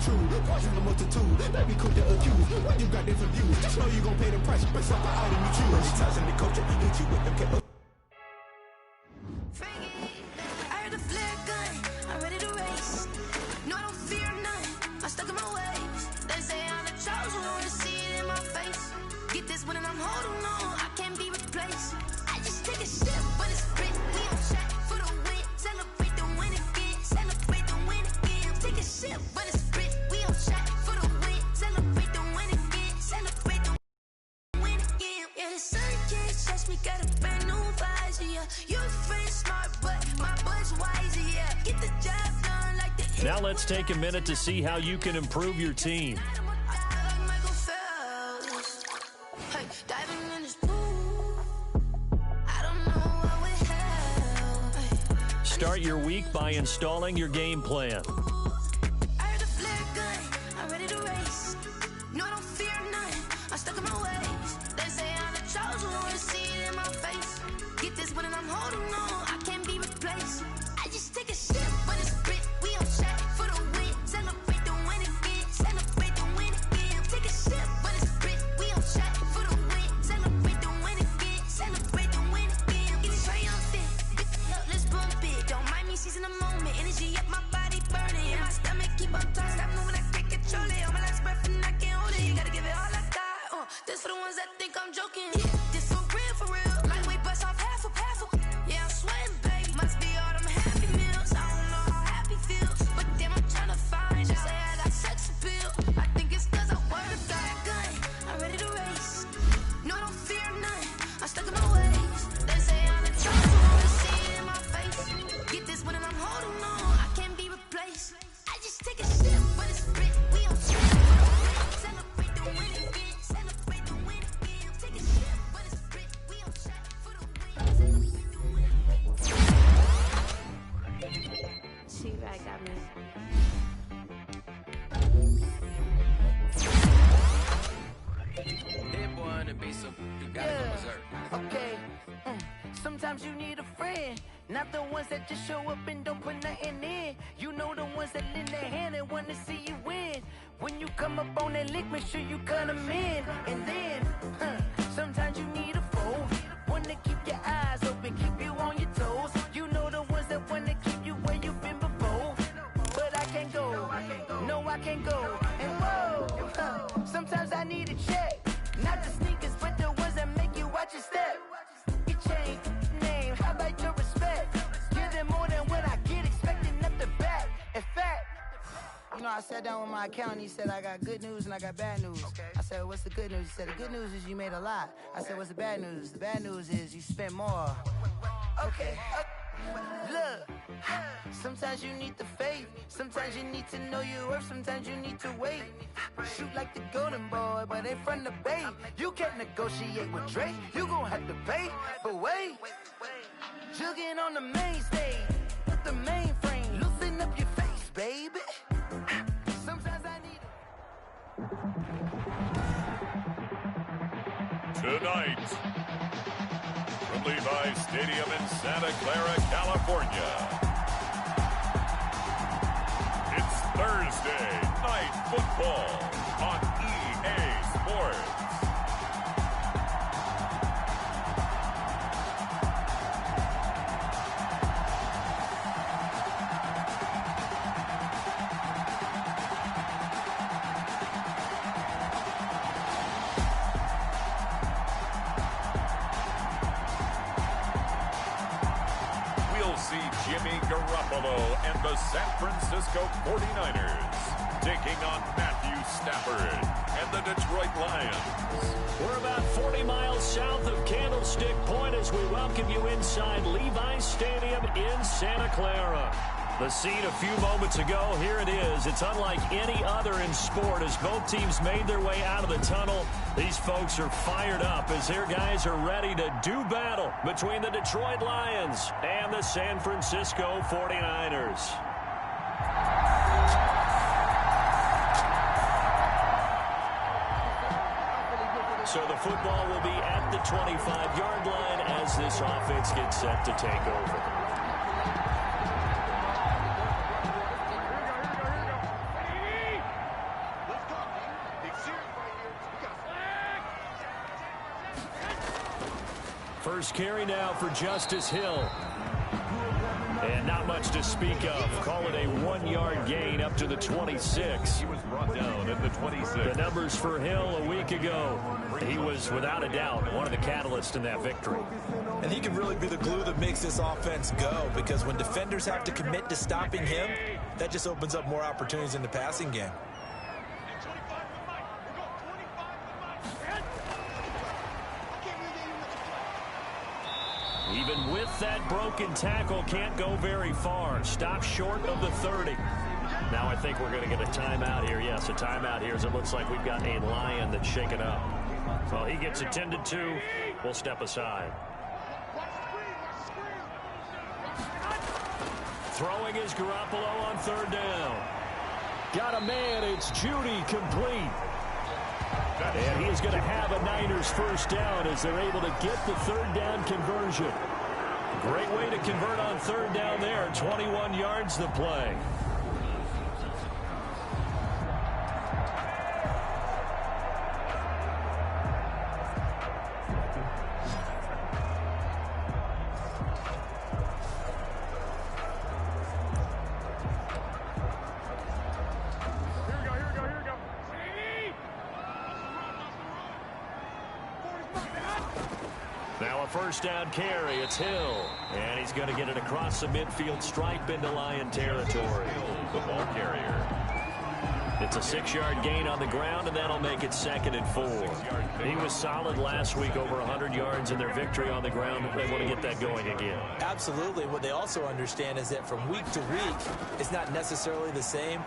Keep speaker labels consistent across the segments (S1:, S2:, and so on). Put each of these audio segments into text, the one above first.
S1: true. Watching the multitude, that be quick to accuse. When you got different views, just know you gon' pay the price. Based off the item you choose. Touching the culture, hit you with them.
S2: I heard the flare gun, I'm ready to race. No, I don't fear none, I'm stuck in my ways. They say I'm the chosen one, see it in my face. Get this one and I'm holding on, I can't be replaced. I just take a sip, but it's spit. We on shot for the win, celebrate the win again, celebrate the win again. Take a sip, but it's spit. We on shot for the win, celebrate the win again, celebrate the win again. Yeah, the sun can't touch me, got a brand new visor, yeah. Your friend's smart, but my bud's wiser, yeah. Get the job done like the.
S3: Now let's take a minute to see how you can improve your team. Start your week by installing your game plan.
S2: I heard the flare gun, I'm ready to race. No, I don't fear none, I'm stuck in my ways. They say I'm the chosen one, see it in my face. Get this one and I'm holding on, I can't be replaced. I just take a sip, but it's spit. We on shot for the win, celebrate the win again, celebrate the win again. Take a sip, but it's spit. We on shot for the win, celebrate the win again, celebrate the win again. Get triumphant, let's bump it. Don't mind me seizing the moment, energy up my body burning. And my stomach keep on turning, stop moving, I can't control it. On my last breath and I can't hold it. You gotta give it all I got. This for the ones that think I'm joking. This for real. Lightweight bust off half of. Yeah, I'm sweating, baby. Must be all them happy meals. I don't know how happy feels, but damn, I'm trying to find out. Say I got sex appeal. I think it's cause I work that gun. I'm ready to race. No, I don't fear none. I'm stuck in my ways. They say I'm the chosen one, see it in my face. Get this one and I'm holding on, I can't be replaced. I just take a sip, but it's spit. We on shit for the win, celebrate the win again, celebrate the win again. Take a sip, but it's spit. We on shot for the win, celebrate the win again. T-Rag got me.
S4: That boy on the beat, so you gotta go berserk.
S5: Okay. Sometimes you need a friend, not the ones that just show up and don't put nothing in. You know the ones that lend their hand and want to see you win. When you come up on that lick, make sure you cut them in. And then, sometimes you need a foe, one to keep your eyes open, keep you on your toes. You know the ones that want to keep you where you've been before. But I can't go, no I can't go. And whoa, sometimes I need a check, not the sneakers, but the ones that make you watch your step. You change name, how about your respect? Give them more than what I get, expecting nothing back. In fact, you know, I sat down with my accountant, he said I got good news and I got bad news. I said, what's the good news? He said, the good news is you made a lot. I said, what's the bad news? The bad news is you spent more. Okay. Look, sometimes you need the faith, sometimes you need to know your worth, sometimes you need to wait. Shoot like the golden boy, but they from the bay. You can't negotiate with Drake, you gon' have to pay. But wait, jugging on the main stage, with the mainframe, loosen up your face, baby. Sometimes I need
S6: Tonight, from Levi's Stadium in Santa Clara, California, it's Thursday Night Football on EA Sports. Jimmy Garoppolo and the San Francisco 49ers taking on Matthew Stafford and the Detroit Lions.
S3: We're about 40 miles south of Candlestick Point as we welcome you inside Levi's Stadium in Santa Clara. The scene a few moments ago, here it is. It's unlike any other in sport as both teams made their way out of the tunnel. These folks are fired up as their guys are ready to do battle between the Detroit Lions and the San Francisco 49ers. So the football will be at the 25-yard line as this offense gets set to take over. First carry now for Justice Hill. And not much to speak of. Call it a 1-yard gain up to the 26.
S6: He was brought down at the 26.
S3: The numbers for Hill a week ago. He was, without a doubt, one of the catalysts in that victory.
S7: And he can really be the glue that makes this offense go, because when defenders have to commit to stopping him, that just opens up more opportunities in the passing game.
S3: Even with that broken tackle, can't go very far. Stop short of the 30. Now I think we're going to get a timeout here. Yes, a timeout here as it looks like we've got a Lion that's shaken up. Well, he gets attended to. We'll step aside. Throwing is Garoppolo on 3rd down. Got a man. It's Judy complete. And he's going to have a Niners first down as they're able to get the 3rd down conversion. Great way to convert on 3rd down there. 21 yards the play. Now a first down carry. It's Hill. And he's going to get it across the midfield stripe into Lion territory.
S6: The ball carrier.
S3: It's a 6-yard gain on the ground, and that'll make it 2nd and 4. He was solid last week, over 100 yards in their victory on the ground. They want to get that going again.
S7: Absolutely. What they also understand is that from week to week, it's not necessarily the same,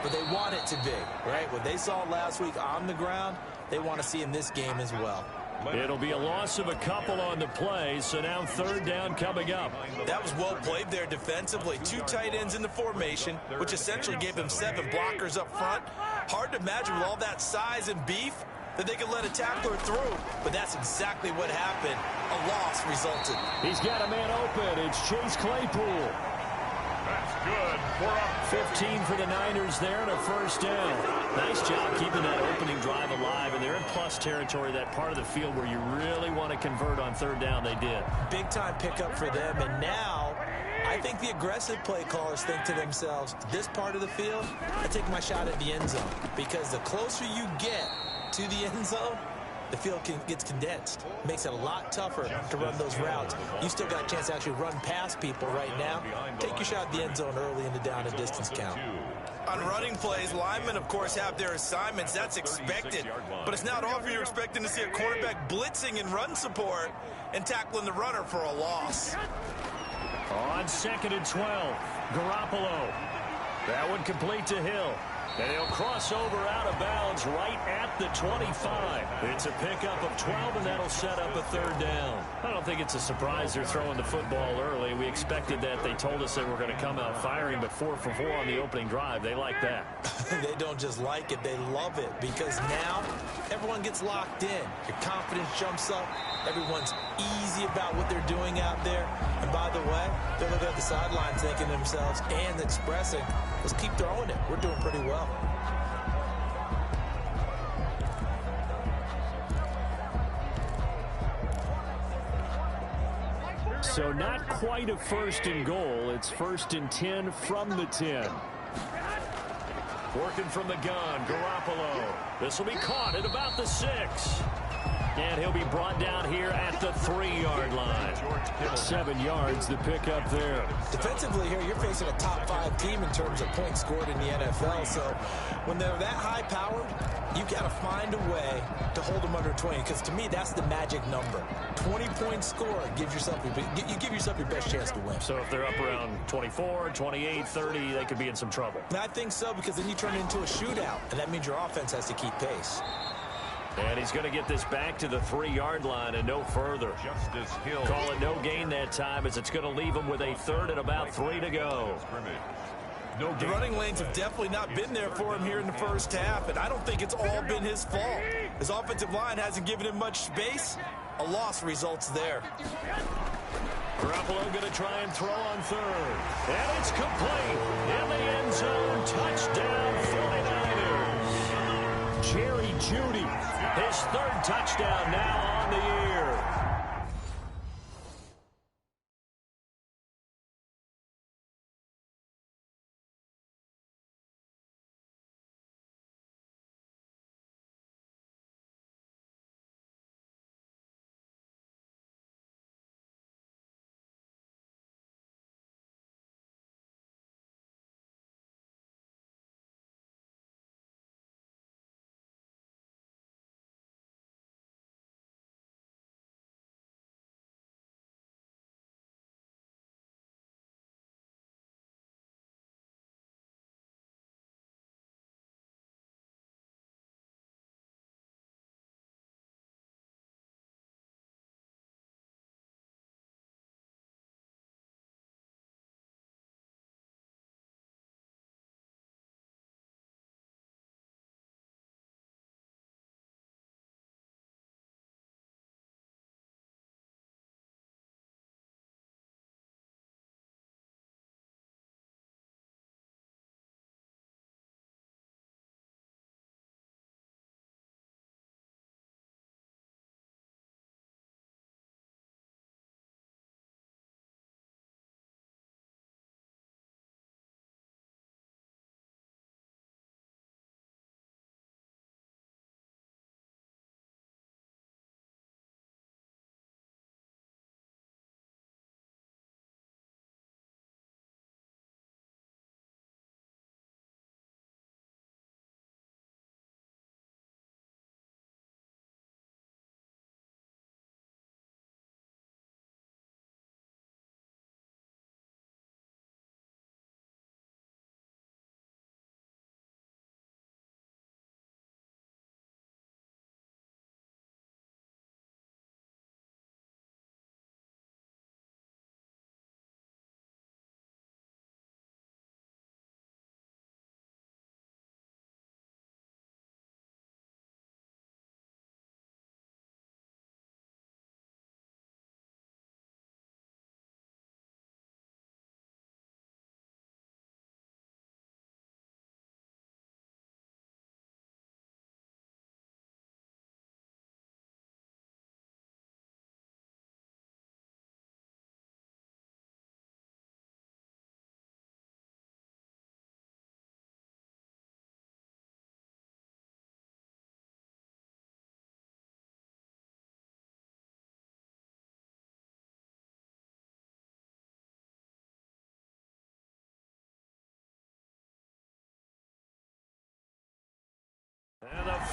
S7: but they want it to be, right? What they saw last week on the ground, they want to see in this game as well.
S3: It'll be a loss of a couple on the play, so now 3rd down coming up.
S7: That was well played there defensively. 2 tight ends in the formation, which essentially gave them 7 blockers up front. Hard to imagine with all that size and beef that they could let a tackler through, but that's exactly what happened. A loss resulted.
S3: He's got a man open. It's Chase Claypool.
S6: That's good.
S3: 15 for the Niners there and a first down. Nice job keeping that opening drive alive, and they're in plus territory, that part of the field where you really want to convert on 3rd down. They did.
S7: Big time pickup for them, and now I think the aggressive play callers think to themselves, this part of the field, I take my shot at the end zone, because the closer you get to the end zone, the field gets condensed. Makes it a lot tougher to run those routes. You still got a chance to actually run past people right now. Take your shot at the end zone early in the down and distance count. On running plays, linemen, of course, have their assignments. That's expected. But it's not often you're expecting to see a quarterback blitzing in run support and tackling the runner for a loss.
S3: On 2nd and 12, Garoppolo. That one complete to Hill. And he'll cross over out of bounds right at the 25. It's a pickup of 12, and that'll set up a 3rd down. I don't think it's a surprise they're throwing the football early. We expected that. They told us they were going to come out firing, but 4 for 4 on the opening drive. They like that.
S7: They don't just like it, they love it, because now everyone gets locked in. Your confidence jumps up. Everyone's easy about what they're doing out there. And by the way, they're looking at the sidelines thinking to themselves and expressing, let's keep throwing it. We're doing pretty well.
S3: So not quite a 1st and goal. It's 1st and 10 from the 10. Working from the gun, Garoppolo. This will be caught at about the 6. And he'll be brought down here at the 3-yard line. 7 yards to pick up there.
S7: Defensively here, you're facing a top 5 team in terms of points scored in the NFL. So when they're that high powered, you got to find a way to hold them under 20. Because to me, that's the magic number. 20-point score gives yourself you give yourself your best chance to win.
S3: So if they're up around 24, 28, 30, they could be in some trouble.
S7: And I think so, because then you turn it into a shootout, and that means your offense has to keep pace.
S3: And he's going to get this back to the 3-yard line and no further.
S6: Justice Hill.
S3: Call it no gain that time, as it's going to leave him with a 3rd and about 3 to go.
S7: The running lanes have definitely not been there for him here in the first half, and I don't think it's all been his fault. His offensive line hasn't given him much space. A loss results there.
S3: Garoppolo going to try and throw on 3rd. And it's complete. In the end zone. Touchdown 49ers. Jerry Jeudy. His 3rd touchdown now on the year.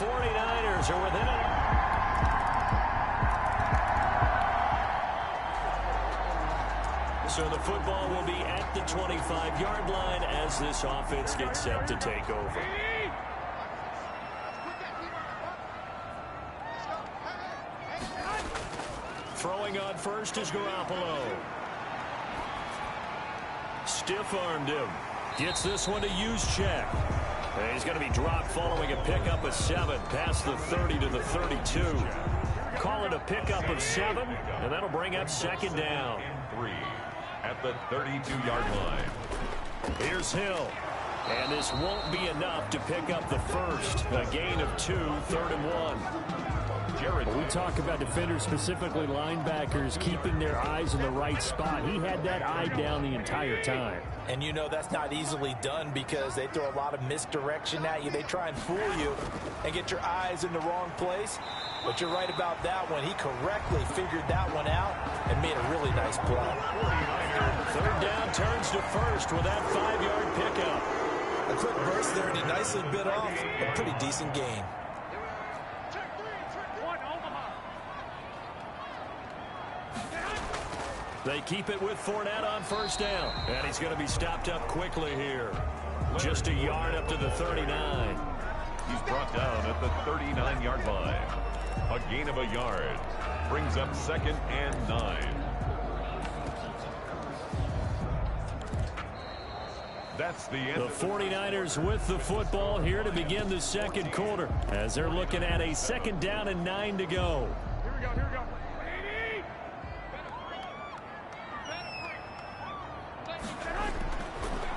S3: 49ers are within it. So the football will be at the 25-yard line as this offense gets set to take over. Throwing on first is Garoppolo. Stiff-armed him. Gets this one to use check. And he's going to be dropped following a pickup of 7 past the 30 to the 32. Call it a pickup of 7, and that'll bring up second down.
S6: 3 at the 32-yard line.
S3: Here's Hill. And this won't be enough to pick up the first. A gain of 2, 3rd and 1.
S8: We talk about defenders, specifically linebackers, keeping their eyes in the right spot. He had that eye down the entire time.
S7: And you know that's not easily done because they throw a lot of misdirection at you. They try and fool you and get your eyes in the wrong place. But you're right about that one. He correctly figured that one out and made a really nice play.
S3: 3rd down turns to first with that 5-yard pickup.
S7: A quick burst there, and he nicely bit off a pretty decent gain.
S3: They keep it with Fournette on 1st down. And he's going to be stopped up quickly here. Just a yard up to the 39.
S6: He's brought down at the 39-yard line. A gain of a yard. Brings up 2nd and 9. That's the end.
S3: The 49ers with the football here to begin the second quarter as they're looking at a 2nd down and 9 to go.
S9: Here we go, here we go.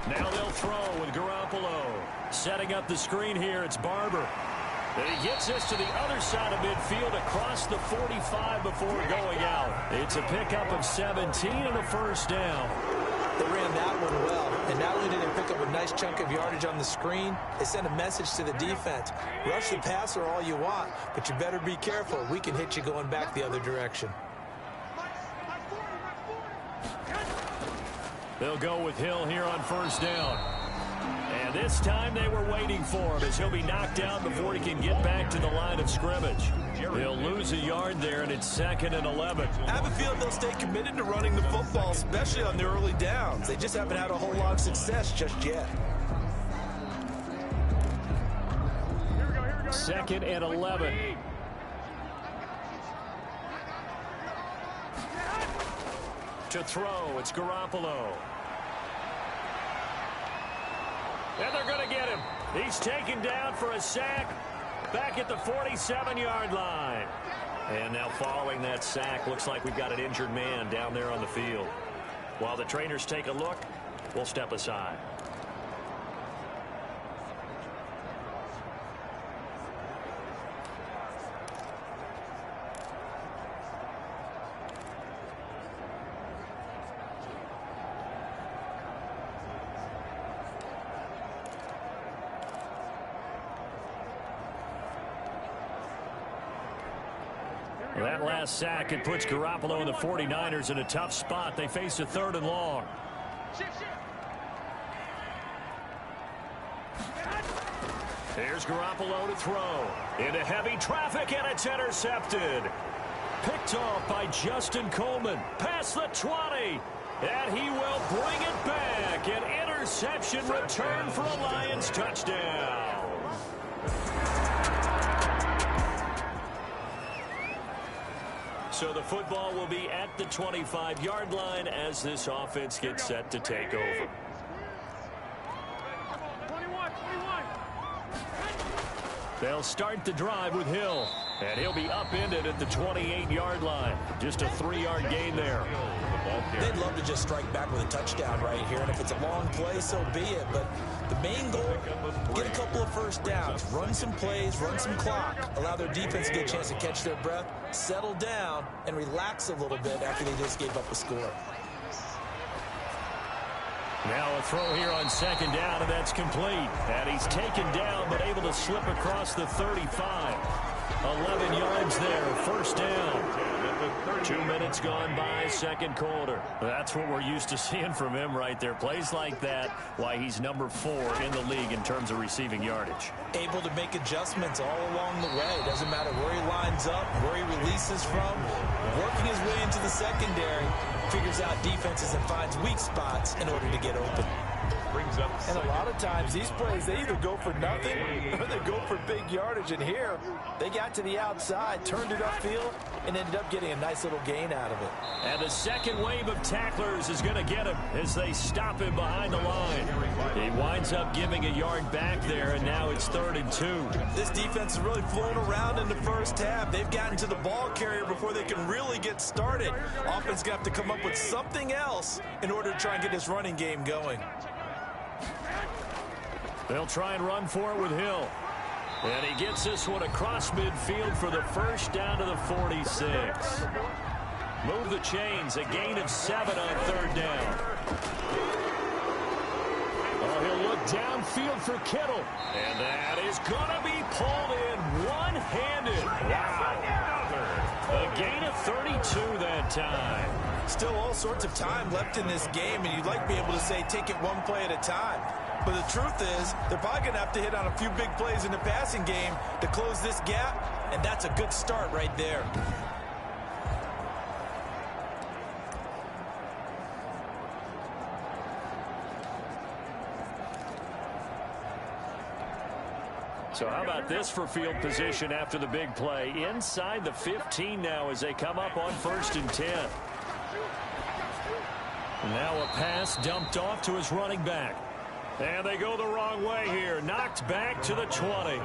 S3: Now they'll throw with Garoppolo. Setting up the screen here, it's Barber. And he gets this to the other side of midfield across the 45 before going out. It's a pickup of 17 and a 1st down.
S7: They ran that one well, and not only did they pick up a nice chunk of yardage on the screen, they sent a message to the defense. Rush the passer all you want, but you better be careful. We can hit you going back the other direction.
S3: They'll go with Hill here on 1st down. And this time they were waiting for him as he'll be knocked down before he can get back to the line of scrimmage. They'll lose a yard there, and it's 2nd and 11.
S7: I have a feeling they'll stay committed to running the football, especially on the early downs. They just haven't had a whole lot of success just yet.
S3: 2nd and 11. To throw, it's Garoppolo. And they're going to get him. He's taken down for a sack back at the 47-yard line. And now following that sack, looks like we've got an injured man down there on the field. While the trainers take a look, we'll step aside. That last sack, it puts Garoppolo and the 49ers in a tough spot. They face a 3rd and long. Here's Garoppolo to throw. Into heavy traffic, and it's intercepted. Picked off by Justin Coleman. Past the 20. And he will bring it back. An interception return for a Lions touchdown. So the football will be at the 25-yard line as this offense gets set to take over. They'll start the drive with Hill, and he'll be upended at the 28-yard line. Just a 3-yard gain there.
S7: They'd love to just strike back with a touchdown right here, and if it's a long play, so be it. But the main goal, get a couple of 1st downs, run some plays, run some clock, allow their defense to get a chance to catch their breath, settle down, and relax a little bit after they just gave up a score.
S3: Now a throw here on 2nd down, and that's complete. And he's taken down, but able to slip across the 35. 11 yards there, first down. 2 minutes gone by, second quarter. That's what we're used to seeing from him right there. Plays like that, why he's number 4 in the league in terms of receiving yardage.
S7: Able to make adjustments all along the way. Doesn't matter where he lines up, where he releases from. Working his way into the secondary, figures out defenses and finds weak spots in order to get open.
S9: And a lot of times these plays, they either go for nothing or they go for big yardage. And here, they got to the outside, turned it upfield, and ended up getting a nice little gain out of it.
S3: And the second wave of tacklers is going to get him as they stop him behind the line. He winds up giving a yard back there, and now it's 3rd and 2.
S7: This defense is really flown around in the first half. They've gotten to the ball carrier before they can really get started. Offense going to have to come up with something else in order to try and get this running game going.
S3: They'll try and run for it with Hill. And he gets this one across midfield for the first down to the 46. Move the chains, a gain of 7 on 3rd down. Oh, he'll look downfield for Kittle. And that is going to be pulled in one-handed. Wow. A gain of 32 that time.
S7: Still all sorts of time left in this game, and you'd like to be able to say take it one play at a time. But the truth is, they're probably going to have to hit on a few big plays in the passing game to close this gap, and that's a good start right there.
S3: So how about this for field position after the big play? Inside the 15 now as they come up on 1st and 10. Now a pass dumped off to his running back. And they go the wrong way here. Knocked back to the 20.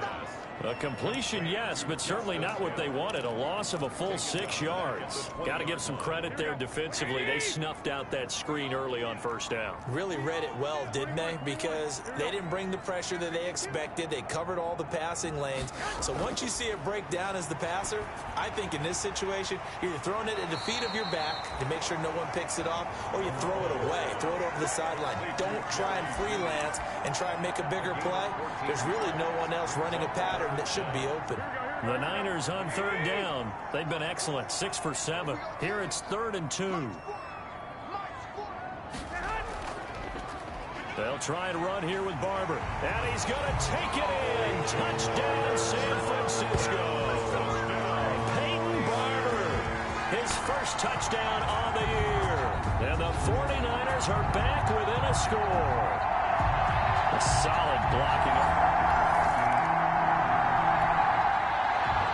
S3: A completion, yes, but certainly not what they wanted. A loss of a full 6 yards. Got to give some credit there defensively. They snuffed out that screen early on 1st down.
S7: Really read it well, didn't they? Because they didn't bring the pressure that they expected. They covered all the passing lanes. So once you see it break down as the passer, I think in this situation, you're either throwing it at the feet of your back to make sure no one picks it off, or you throw it away. Throw it over the sideline. Don't try and freelance and try and make a bigger play. There's really no one else running a pattern that should be open.
S3: The Niners on 3rd down. They've been excellent, 6 for 7. Here it's 3rd and 2. They'll try and run here with Barber. And he's going to take it in. Touchdown, San Francisco. Peyton Barber, his first touchdown on the year. And the 49ers are back within a score. A solid blocking.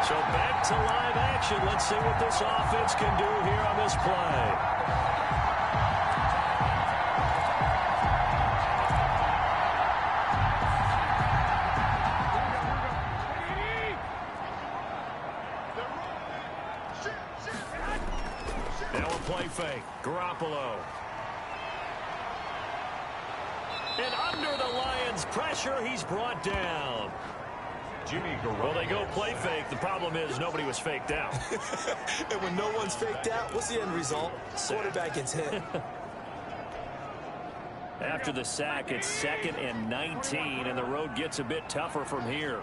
S3: So back to live action. Let's see what this offense can do here on this play. Now a play fake. Garoppolo. And under the Lions' pressure, he's brought down. Well, they go play fake. The problem is nobody was faked out.
S7: And when no one's faked out, what's the end result? Quarterback gets hit.
S3: After the sack, it's 2nd and 19, and the road gets a bit tougher from here.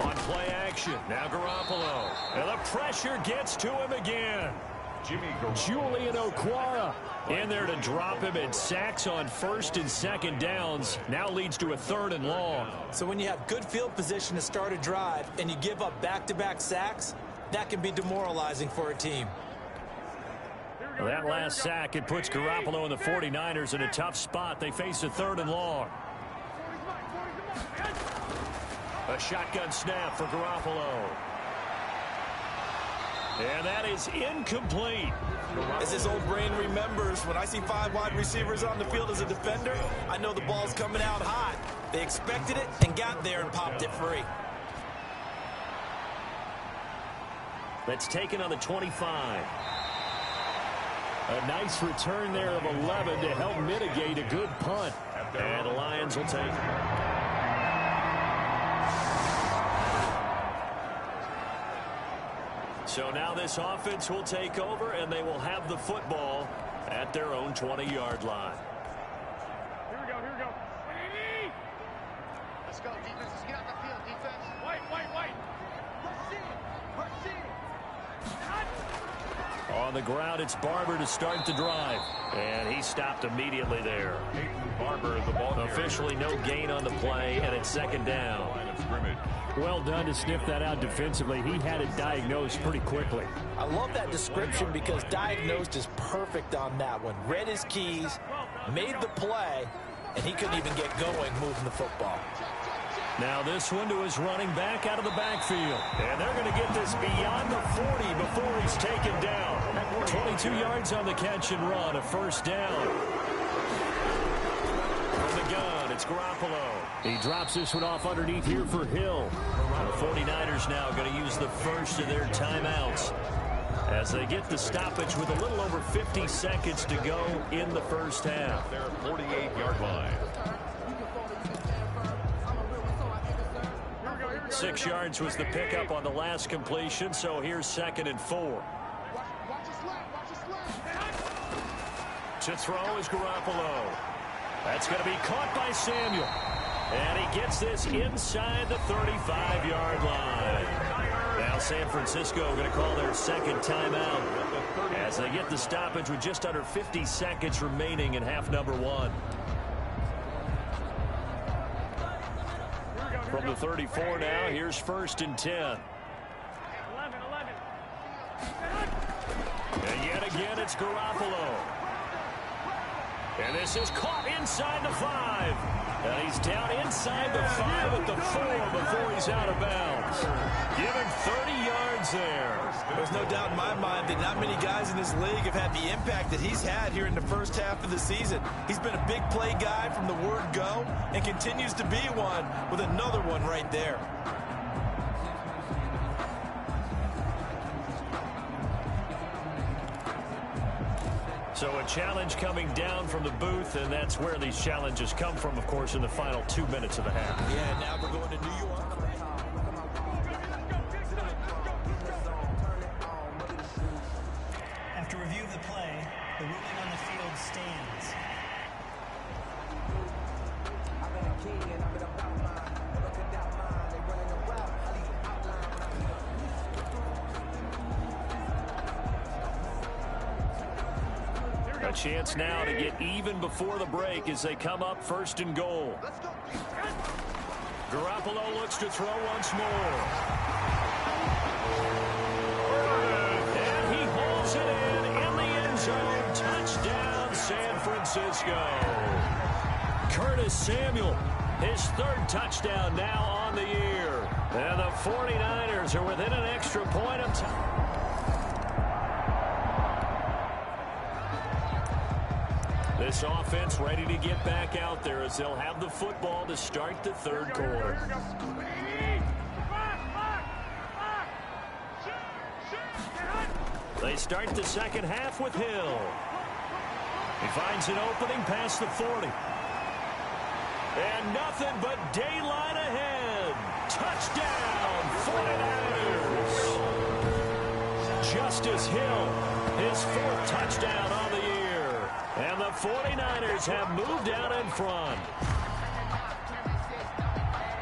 S3: On play action, now Garoppolo. And the pressure gets to him again. Julian Okwara in there to drop him, and sacks on 1st and 2nd downs now leads to a 3rd and long.
S7: So when you have good field position to start a drive and you give up back-to-back sacks, that can be demoralizing for a team.
S3: That last sack, it puts Garoppolo and the 49ers in a tough spot. They face a 3rd and long. A shotgun snap for Garoppolo. And that is incomplete.
S7: As his old brain remembers, when I see 5 wide receivers on the field as a defender, I know the ball's coming out hot. They expected it and got there and popped it free.
S3: That's taken on the 25. A nice return there of 11 to help mitigate a good punt. And the Lions will take it. So now this offense will take over, and they will have the football at their own 20-yard line.
S10: Here we go, here we go.
S3: On the ground, it's Barber to start the drive. And he stopped immediately there.
S6: Barber, the ball
S3: Officially no gain on the play, and it's second down.
S8: Well done to sniff that out defensively. He had it diagnosed pretty quickly.
S9: I love that description because diagnosed is perfect on that one. Read his keys, made the play, and he couldn't even get going moving the football.
S3: Now this one to his running back out of the backfield. And they're going to get this beyond the 40 before he's taken down. 22 yards on the catch and run, a first down. From the gun, it's Garoppolo.
S8: He drops this one off underneath here for Hill.
S3: The 49ers now going to use the first of their timeouts as they get the stoppage with a little over 50 seconds to go in the first half.
S6: Their 48-yard line.
S3: 6 yards was the pickup on the last completion, so here's 2nd and 4. To throw is Garoppolo. That's going to be caught by Samuel. And he gets this inside the 35-yard line. Now San Francisco going to call their second timeout as they get the stoppage with just under 50 seconds remaining in half number 1. From the 34 now, here's 1st and 10. 11. And yet again, it's Garoppolo. And this is caught inside the 5. And he's down inside the 5 at the 4 before he's out of bounds. Give him 30 yards there.
S9: There's no doubt in my mind that not many guys in this league have had the impact that he's had here in the first half of the season. He's been a big play guy from the word go and continues to be one with another one right there.
S3: So a challenge coming down from the booth, and that's where these challenges come from, of course, in the final 2 minutes of the half.
S9: Yeah, now we're going to New York.
S10: After review of the play, the ruling on the field stands.
S3: A chance now to get even before the break as they come up 1st and goal. Garoppolo looks to throw once more. And he hauls it in the end zone. Touchdown, San Francisco. Curtis Samuel, his 3rd touchdown now on the year. And the 49ers are within an extra point of time. This offense ready to get back out there as they'll have the football to start the 3rd quarter. They start the second half with Hill. He finds an opening past the 40. And nothing but daylight ahead. Touchdown, 49ers. Justice Hill, his 4th touchdown on the year. And the 49ers have moved out in front.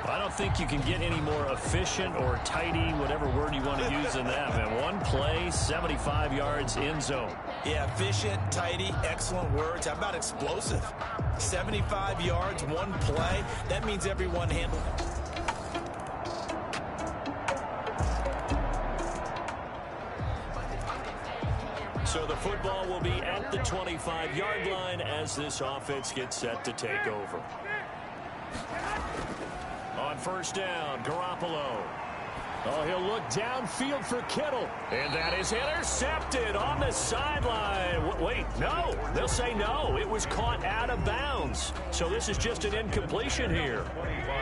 S3: I don't think you can get any more efficient or tidy, whatever word you want to use than that, man. One play, 75 yards in zone.
S9: Yeah, efficient, tidy, excellent words. How about explosive? 75 yards, one play. That means everyone handled it.
S3: So the football will be at the 25-yard line as this offense gets set to take over. On 1st down, Garoppolo. Oh, he'll look downfield for Kittle. And that is intercepted on the sideline. Wait, no. They'll say no. It was caught out of bounds. So this is just an incompletion here.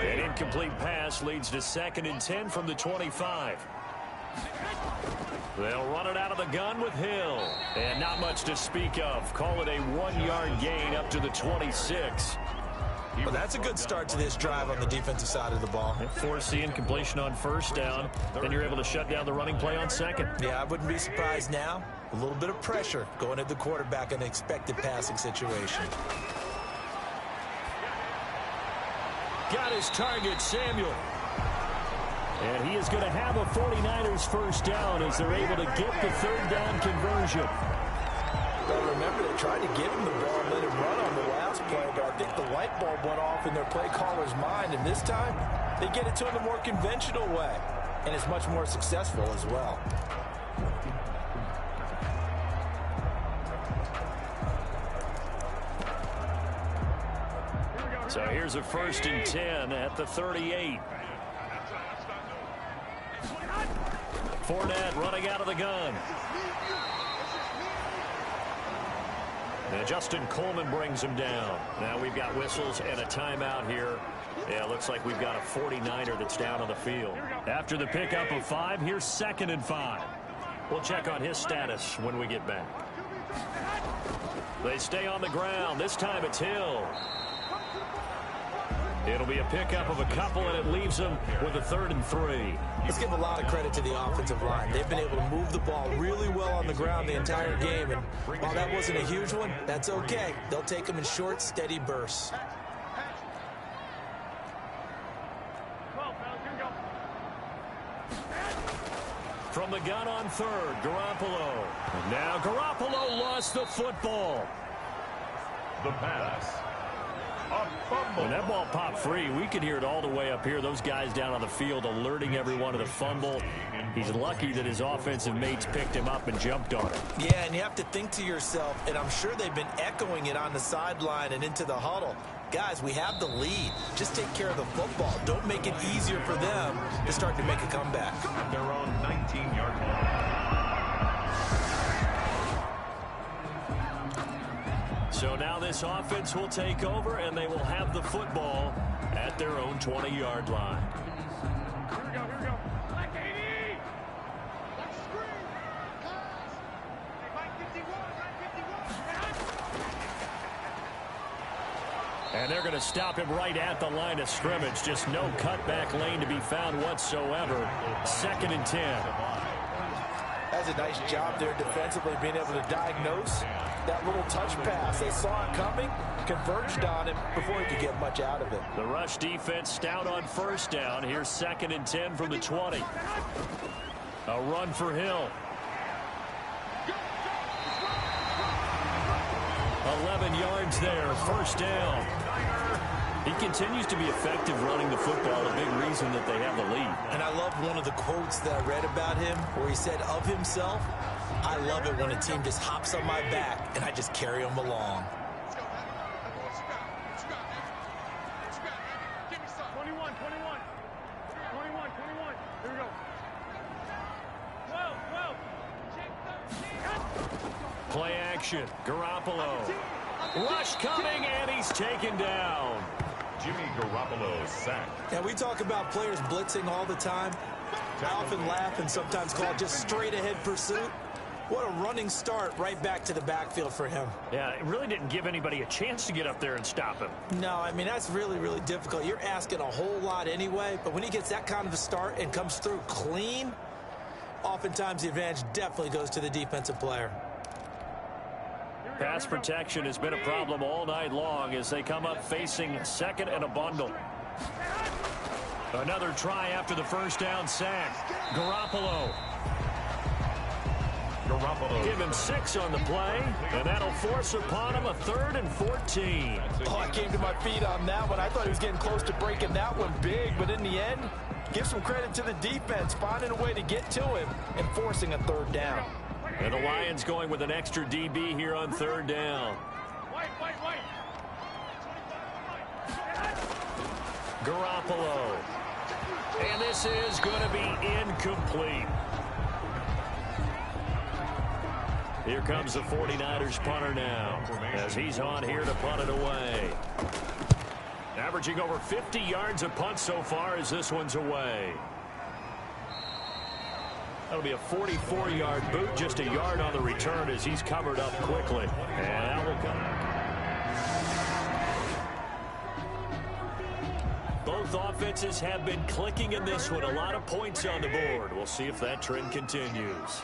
S3: An incomplete pass leads to 2nd and 10 from the 25. They'll run it out of the gun with Hill. And not much to speak of. Call it a 1-yard gain up to the 26.
S9: Well, that's a good start to this drive on the defensive side of the ball.
S3: Force the incompletion on 1st down. Then you're able to shut down the running play on 2nd.
S9: Yeah, I wouldn't be surprised now. A little bit of pressure going at the quarterback in an expected passing situation.
S3: Got his target, Samuel. And he is going to have a 49ers first down as they're able to get the third down conversion.
S7: Well, remember, they tried to give him the ball and let him run on the last play, but I think the light bulb went off in their play caller's mind, and this time they get it to him the more conventional way, and it's much more successful as well.
S3: So here's a 1st and 10 at the 38. Fournette running out of the gun. And Justin Coleman brings him down. Now we've got whistles and a timeout here. Yeah, it looks like we've got a 49er that's down on the field. After the pickup of 5, here's 2nd and 5. We'll check on his status when we get back. They stay on the ground. This time it's Hill. It'll be a pickup of a couple, and it leaves them with a 3rd and 3.
S7: Let's give a lot of credit to the offensive line. They've been able to move the ball really well on the ground the entire game, and while that wasn't a huge one, that's okay. They'll take them in short, steady bursts.
S3: From the gun on 3rd, Garoppolo. Now Garoppolo lost the football.
S6: The pass.
S3: When that ball popped free, we could hear it all the way up here. Those guys down on the field alerting everyone of the fumble. He's lucky that his offensive mates picked him up and jumped on it.
S7: Yeah, and you have to think to yourself, and I'm sure they've been echoing it on the sideline and into the huddle. Guys, we have the lead. Just take care of the football. Don't make it easier for them to start to make a comeback.
S6: Their own 19-yard line.
S3: So now this offense will take over, and they will have the football at their own 20-yard line.
S1: Here we go. Like 80. Let's scream. Mike 51.
S3: And they're going to stop him right at the line of scrimmage. Just no cutback lane to be found whatsoever. 2nd and 10.
S7: That's a nice job there defensively, being able to diagnose that little touch pass. They saw it coming, converged on him before he could get much out of it.
S3: The rush defense stout on 1st down. Here's 2nd and 10 from the 20. A run for Hill. 11 yards there, 1st down. He continues to be effective running the football, a big reason that they have the lead.
S7: And I love one of the quotes that I read about him where he said of himself, I love it when a team just hops on my back and I just carry them along.
S1: Give me some. 21. Here we go. 12.
S3: Play action, Garoppolo. Rush coming, and he's taken down.
S6: Jimmy Garoppolo sacked.
S7: Yeah, we talk about players blitzing all the time. I often laugh and sometimes call it just straight-ahead pursuit. What a running start right back to the backfield for him.
S3: Yeah, it really didn't give anybody a chance to get up there and stop him.
S7: No, I mean, that's really, really difficult. You're asking a whole lot anyway, but when he gets that kind of a start and comes through clean, oftentimes the advantage definitely goes to the defensive player.
S3: Pass protection has been a problem all night long as they come up facing 2nd and a bundle. Another try after the 1st down sack. Garoppolo. Give him 6 on the play, and that'll force upon him a 3rd and 14.
S7: Oh, I came to my feet on that one. I thought he was getting close to breaking that one big, but in the end, give some credit to the defense, finding a way to get to him and forcing a 3rd down.
S3: And the Lions going with an extra DB here on 3rd down. Garoppolo. And this is going to be incomplete. Here comes the 49ers punter now as he's on here to punt it away. Averaging over 50 yards a punt so far as this one's away. That'll be a 44-yard boot, just a yard on the return as he's covered up quickly. And that will come. Both offenses have been clicking in this one. A lot of points on the board. We'll see if that trend continues.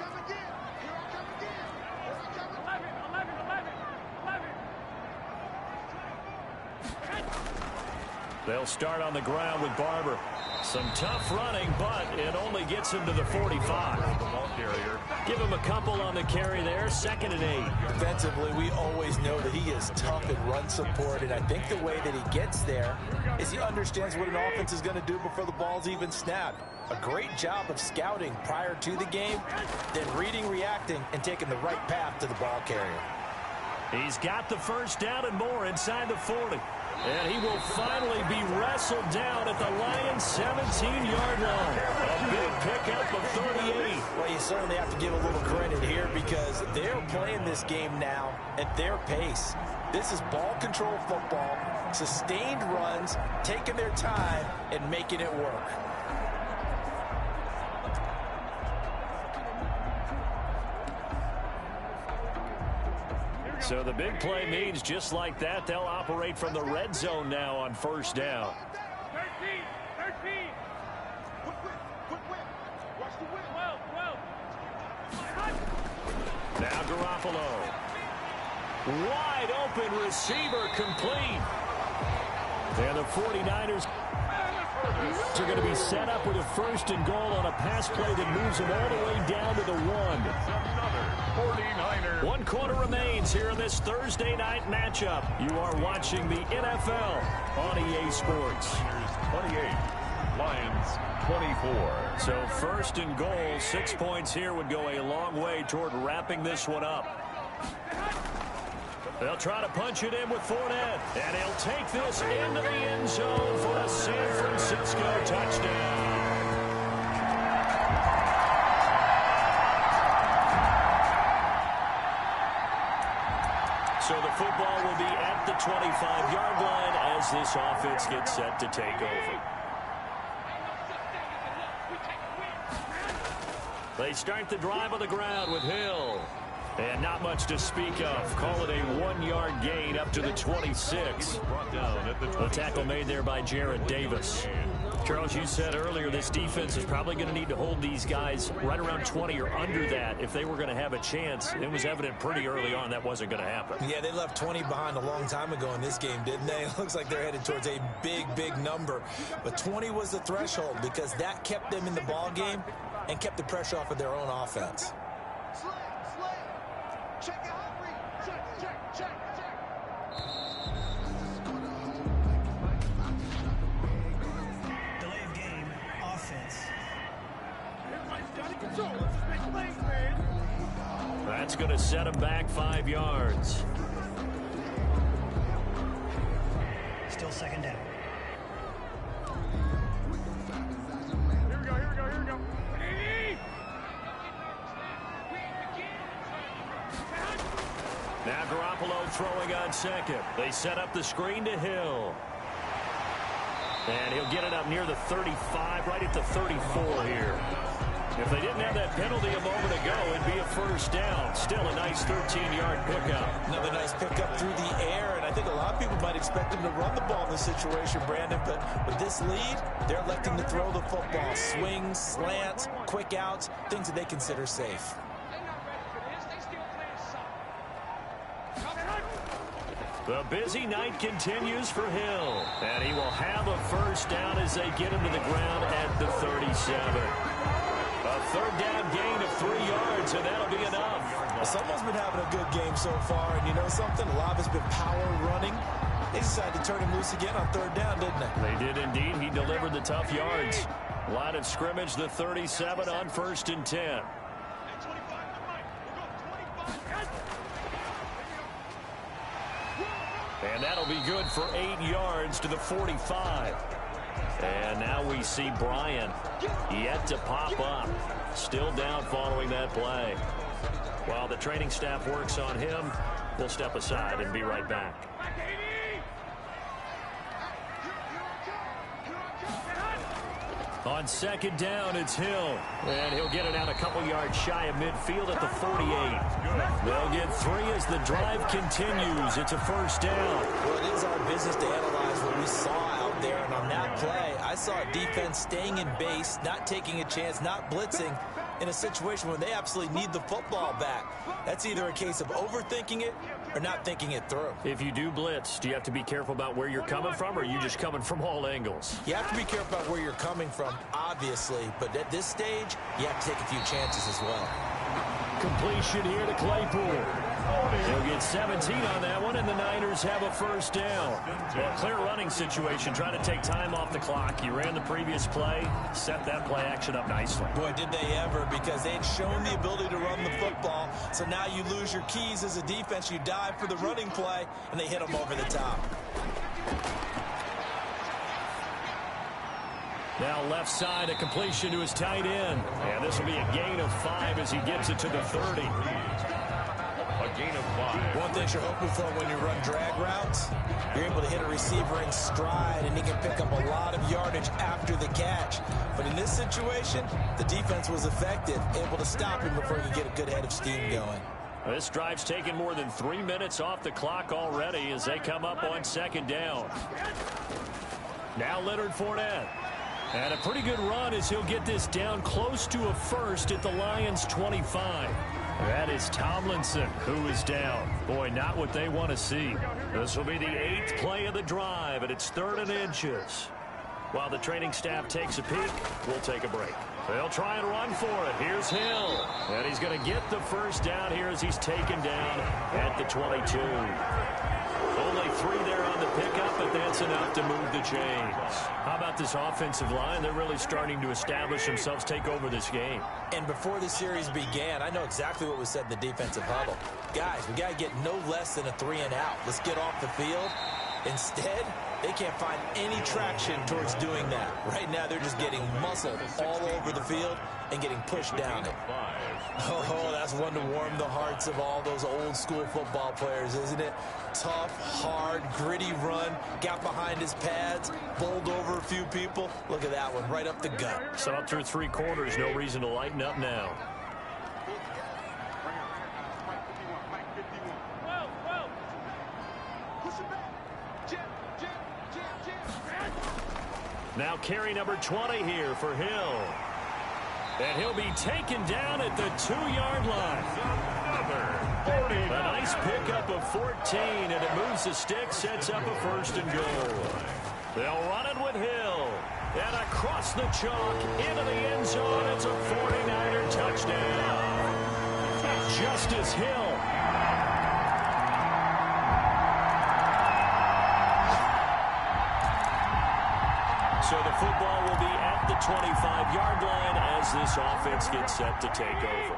S3: They'll start on the ground with Barber. Some tough running, but it only gets him to the 45. Give him a couple on the carry there, 2nd and 8.
S7: Defensively, we always know that he is tough in run support, and I think the way that he gets there is he understands what an offense is going to do before the ball's even snapped. A great job of scouting prior to the game, then reading, reacting, and taking the right path to the ball carrier.
S3: He's got the first down and more inside the 40. And he will finally be wrestled down at the Lions' 17-yard line. A big pickup of 38.
S7: Well, you certainly have to give a little credit here because they're playing this game now at their pace. This is ball control football, sustained runs, taking their time, and making it work.
S3: So the big play means just like that, they'll operate from the red zone now on 1st down.
S1: 13. Watch the whip. 12.
S3: Now Garoppolo. Wide open receiver complete. And the 49ers are going to be set up with a 1st and goal on a pass play that moves them all the way down to the 1.
S6: 49ers.
S3: 1 quarter remains here in this Thursday night matchup. You are watching the NFL on EA Sports.
S6: 28, Lions 24.
S3: So 1st and goal, 6 points here would go a long way toward wrapping this one up. They'll try to punch it in with Fournette, and he'll take this into the end zone for a San Francisco touchdown. So the football will be at the 25-yard line as this offense gets set to take over. They start the drive on the ground with Hill. And not much to speak of. Call it a 1-yard gain up to the 26. The tackle made there by Jared Davis. Charles, you said earlier this defense is probably going to need to hold these guys right around 20 or under that if they were going to have a chance. It was evident pretty early on that wasn't going to happen.
S7: Yeah, they left 20 behind a long time ago in this game, didn't they? It looks like they're headed towards a big number. But 20 was the threshold because that kept them in the ball game and kept the pressure off of their own offense.
S1: Check it out. Check.
S10: Delay of game, offense.
S1: Everybody's got it control. Let's just make plays, man.
S3: That's going to set him back 5 yards.
S10: Still 2nd down.
S1: Here we go.
S3: Now Garoppolo throwing on 2nd. They set up the screen to Hill. And he'll get it up near the 35, right at the 34 here. If they didn't have that penalty a moment ago, it'd be a 1st down. Still a nice 13-yard pickup.
S7: Another nice pickup through the air, and I think a lot of people might expect him to run the ball in this situation, Brandon, but with this lead, they're electing to throw the football. Swings, slants, quick outs, things that they consider safe.
S3: The busy night continues for Hill, and he will have a 1st down as they get him to the ground at the 37. A 3rd down gain of 3 yards, and that'll be enough.
S7: Someone's been having a good game so far, and you know something? A lot has been power running. They decided to turn him loose again on 3rd down, didn't they?
S3: They did indeed. He delivered the tough yards. Line of scrimmage, the 37 on 1st and 10. And that'll be good for 8 yards to the 45. And now we see Bryant yet to pop up. Still down following that play. While the training staff works on him, we'll step aside and be right back. On 2nd down, it's Hill. And he'll get it out a couple yards shy of midfield at the 48. They'll get 3 as the drive continues. It's a 1st down.
S7: Well, it is our business to analyze what we saw out there. And on that play, I saw a defense staying in base, not taking a chance, not blitzing in a situation where they absolutely need the football back. That's either a case of overthinking it or not thinking it through.
S3: If you do blitz, do you have to be careful about where you're coming from, or are you just coming from all angles?
S7: You have to be careful about where you're coming from, obviously, but at this stage, you have to take a few chances as well.
S3: Completion here to Claypool. He'll get 17 on that one, and the Niners have a first down. Well, clear running situation, trying to take time off the clock. You ran the previous play, set that play action up nicely.
S7: Boy, did they ever, because they'd shown the ability to run the football. So now you lose your keys as a defense. You dive for the running play, and they hit them over the top.
S3: Now left side, a completion to his tight end. And this will be a gain of 5 as he gets it to the 30.
S6: A gain of 5.
S7: One thing you're hoping for when you run drag routes, you're able to hit a receiver in stride, and he can pick up a lot of yardage after the catch. But in this situation, the defense was effective, able to stop him before he could get a good head of steam going.
S3: This drive's taken more than 3 minutes off the clock already as they come up on second down. Now Leonard Fournette. And a pretty good run as he'll get this down close to a first at the Lions' 25. That is Tomlinson who is down. Boy, not what they want to see. This will be the 8th play of the drive, and it's 3rd and inches. While the training staff takes a peek, we'll take a break. They'll try and run for it. Here's Hill. And he's going to get the first down here as he's taken down at the 22. Only 3 there on the pickup, but that's enough to move the chains. How about this offensive line? They're really starting to establish themselves, take over this game.
S7: And before the series began, I know exactly what was said in the defensive huddle. Guys, we got to get no less than a 3 and out. Let's get off the field. Instead, they can't find any traction towards doing that. Right now, they're just getting muscled all over the field and getting pushed down it. Oh, that's one to warm the hearts of all those old school football players, isn't it? Tough, hard, gritty run, got behind his pads, bowled over a few people. Look at that one, right up the gut.
S3: So up through 3 quarters, no reason to lighten up now. Now carry number 20 here for Hill. And he'll be taken down at the 2-yard line. A nice pickup of 14, and it moves the stick, sets up a 1st and goal. They'll run it with Hill. And across the chalk, into the end zone. It's a 49er touchdown. Justice Hill. So the football will be at the 25-yard line as this offense gets set to take over.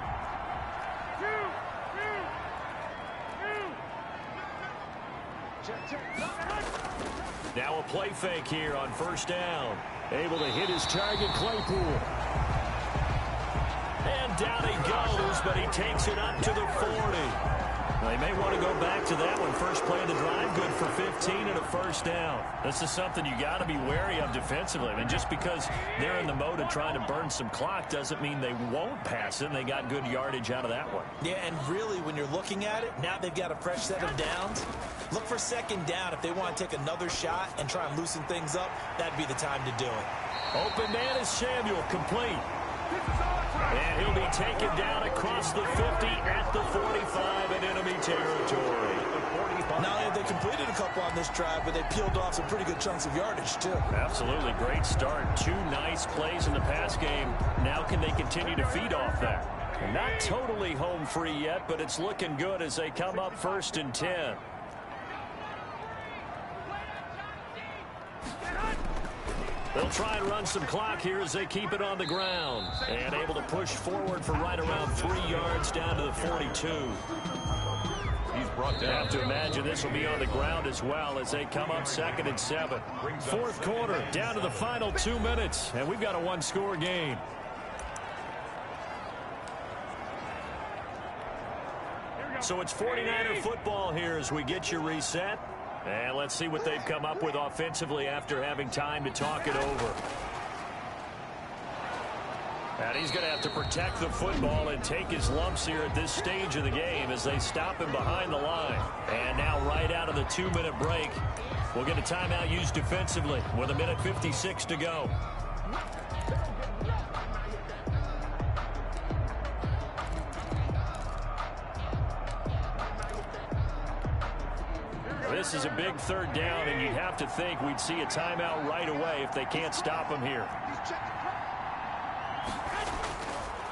S3: Now a play fake here on 1st down. Able to hit his target, Claypool. And down he goes, but he takes it up to the 40. They may want to go back to that one. First play of the drive, good for 15 and a 1st down. This is something you got to be wary of defensively. I mean, just because they're in the mode of trying to burn some clock doesn't mean they won't pass it. And they got good yardage out of that one.
S7: Yeah, and really, when you're looking at it, now they've got a fresh set of downs. Look for 2nd down. If they want to take another shot and try and loosen things up, that'd be the time to do it.
S3: Open man is Samuel, complete. And he'll be taken down across the 50 at the 45 in enemy territory.
S7: Not only have they completed a couple on this drive, but they peeled off some pretty good chunks of yardage, too.
S3: Absolutely. Great start. 2 nice plays in the pass game. Now can they continue to feed off that? Not totally home free yet, but it's looking good as they come up 1st and 10. They'll try and run some clock here as they keep it on the ground. And able to push forward for right around 3 yards down to the 42.
S6: He's brought down.
S3: I have to imagine this will be on the ground as well as they come up 2nd and 7. 4th quarter, down to the final 2 minutes. And we've got a 1-score game. So it's 49er football here as we get you reset. And let's see what they've come up with offensively after having time to talk it over. And he's going to have to protect the football and take his lumps here at this stage of the game as they stop him behind the line. And now right out of the 2-minute break, we'll get a timeout used defensively with 1:56 to go. This is a big third down, and you'd have to think we'd see a timeout right away if they can't stop him here.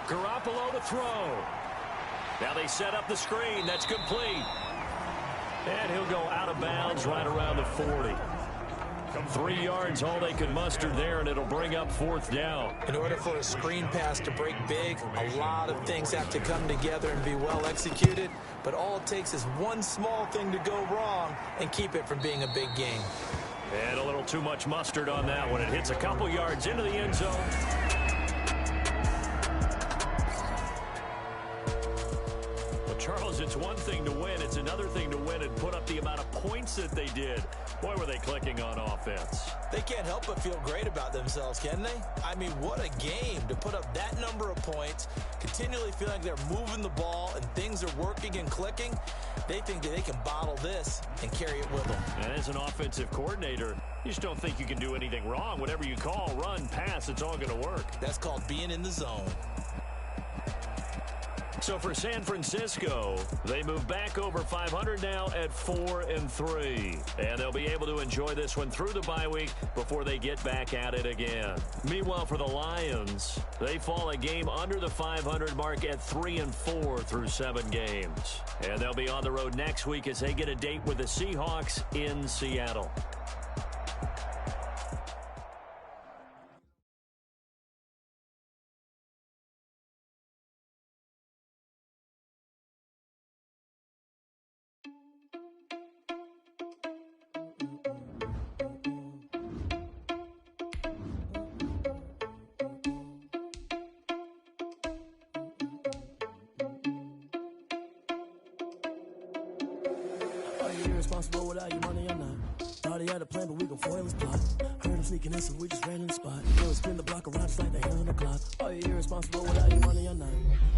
S3: Garoppolo to throw. Now they set up the screen. That's complete. And he'll go out of bounds right around the 40. 3 yards, all they could muster there, and it'll bring up 4th down.
S7: In order for a screen pass to break big, a lot of things have to come together and be well executed. But all it takes is one small thing to go wrong and keep it from being a big game.
S3: And a little too much mustard on that one. It hits a couple yards into the end zone. Charles, it's one thing to win. It's another thing to win and put up the amount of points that they did. Boy, were they clicking on offense.
S7: They can't help but feel great about themselves, can they? I mean, what a game to put up that number of points, continually feeling like they're moving the ball and things are working and clicking. They think that they can bottle this and carry it with them.
S3: And as an offensive coordinator, you just don't think you can do anything wrong. Whatever you call, run, pass, it's all going to work.
S7: That's called being in the zone.
S3: So for San Francisco, they move back over 500 now at 4-3. And they'll be able to enjoy this one through the bye week before they get back at it again. Meanwhile, for the Lions, they fall a game under the 500 mark at 3-4 through 7 games. And they'll be on the road next week as they get a date with the Seahawks in Seattle.
S11: Irresponsible without your money or not. Thought he had a plan, but we gon' foil his plot. Heard him sneaking in, so we just ran in the spot. Then we spin the block around just like the hand on the clock. Are you irresponsible without your money or not?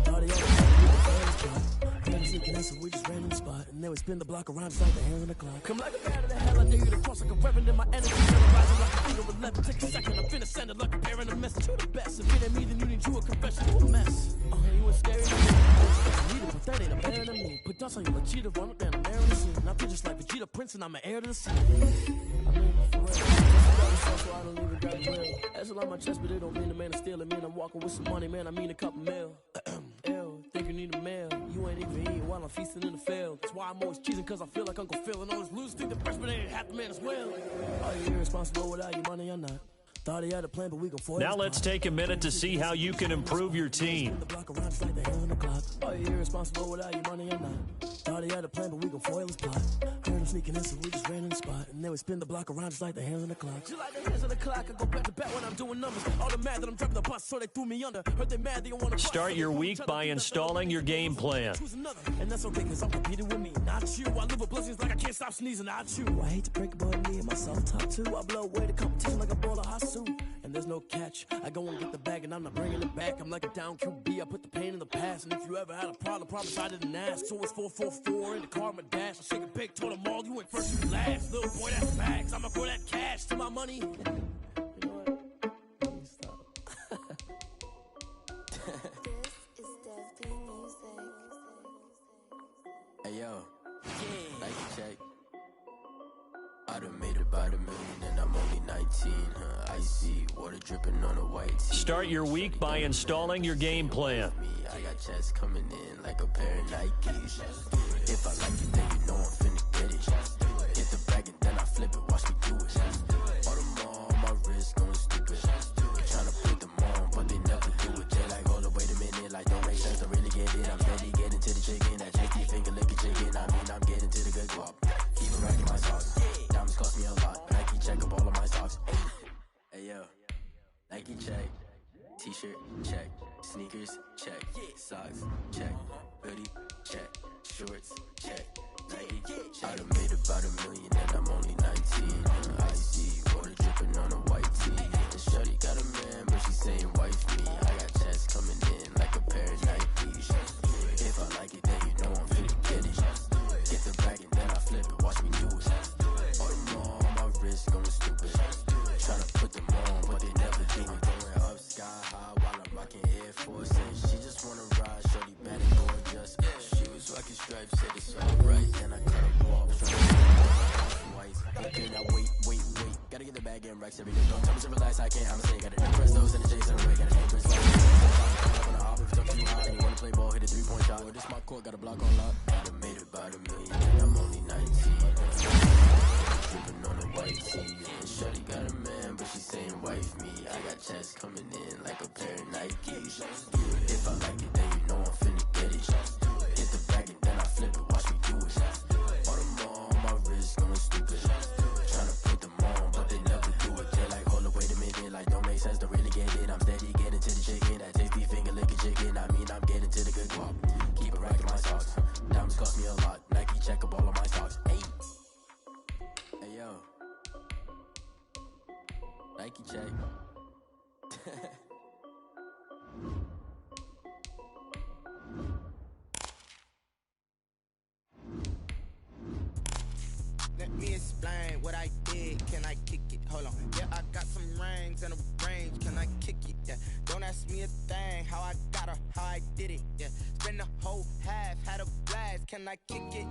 S11: Thought he had a plan, but we gon' foil his plot. Heard him sneaking in, so we just ran in the spot. And then we spin the block around just like the hand on the clock. Come like a bat of the hell, I dare you to cross like a reverend in my energy. Rising like a feet of 11. Take a second, I'm finna send it like a bear in a message to the best. If it ain't me, then you need you a confession to a mess. You was scary. But that ain't a bear to me. Put dust on you like cheetah, run up down the air in the scene. I feel just like Vegeta Prince and I'm an heir to the scene. I mean, for real. So I don't even got the will. That's a lot on my chest, but it don't mean the man is stealing. Man, I'm walking with some money, man. I mean a couple mil. Ew, think you need a meal. You ain't even eating while I'm feasting in the field. That's why I'm always cheesing, cause I feel like Uncle Phil. And all those losers think the freshman ain't half the man as well. Are you irresponsible without your money or not? Thought he had a plan, but we gon' foil.
S3: Now let's take a minute to see how you can improve your team.
S11: Are you irresponsible without your money or not? Thought he had a plan, but we gon' foil his plot. Heard him sneaking in, so we just ran in the spot. And then we spin the block around just like the hands on the clock. Just like the hands on the clock, I go back to back when I'm doing numbers. All the mad that I'm driving the bus, so they threw me under. Heard they mad, they don't wanna
S3: start your week by installing your game plan.
S11: And that's okay, cause I'm competing with me, not you. I live with blessings like I can't stop sneezing, not you. I hate to break it, but me and myself top two. I blow away the competition like a bowl of hot soup. And there's no catch. I go and get the bag and I'm not bringing it back. I'm like a down QB. I put the pain in the past. And if you ever had a problem, promise I didn't ask. So it's 4-4-4 in the car, my dash. I shake a big, told them all, you went first, you last. Little boy, that's facts. I'ma throw that cash to my money. You know what? Let me stop.
S2: This is Dev Music.
S12: Hey yo, like a check. I done made about $1 million and I'm only 19. Icy water dripping on a white tee.
S3: Start your week by installing your game plan.
S12: I got checks coming in like a pair of Nikes. If I like it, then you know I'm finna get it. Get the bag and then I flip it. Watch me do it. All the more on my wrist going stupid. Tryna put them on, but they never do it. They like, hold up, wait a minute, like don't make sense. I really get it. I'm ready, get into the chicken. That chicky finger licking chicken. I mean, I'm getting to the good guap. Keep it racking my socks. Diamonds cost me a lot. Nike check up all of my socks. Hey yo, Nike check. T-shirt check. Sneakers check. Socks check. Hoodie check. Shorts check. Nike check. I done made about $1 million and I'm only 19. Icy water dripping on a white tee. The shorty got a man, but she saying wife me. I got checks coming in like a pair of Nikes. If I like it, then you know I'm finna get it. Get the bag and then I flip it. Watch me do it. All the more on my wrist going stupid. Tryna put them on, but they never do it. Going up sky high while I'm rocking Air Force. And she just wanna ride, shorty bad and gorgeous. She was rocking stripes, said it's alright. Then I cut her off. Court got a block on lock. I done made it about $1 million and I'm only 19. Dripping on a white tee. And shorty got a man, but she saying wife me. I got checks coming in like a pair of Nikes. If I like it, then you know I'm finna get it. Hit the bag and then I flip it, watch me do it. All them on my wrist going stupid. Tryna put them on, but they never do it. They're like, hold up, wait a minute, like don't make sense to really get it. I'm steady getting to the chicken, that tasty finger licking chicken. I mean, I'm getting to the good guap. Keep it racking my socks. Diamonds cost me a lot. Nike check up all of my stocks. Hey, hey yo, Nike check.
S13: Let me explain what I did. Can I kick it? Hold on. Yeah, I got some rings and a range. Can I kick it? Yeah. Don't ask me a thing. How I got her, how I did it. Yeah. Spend the whole half, had a blast. Can I kick it?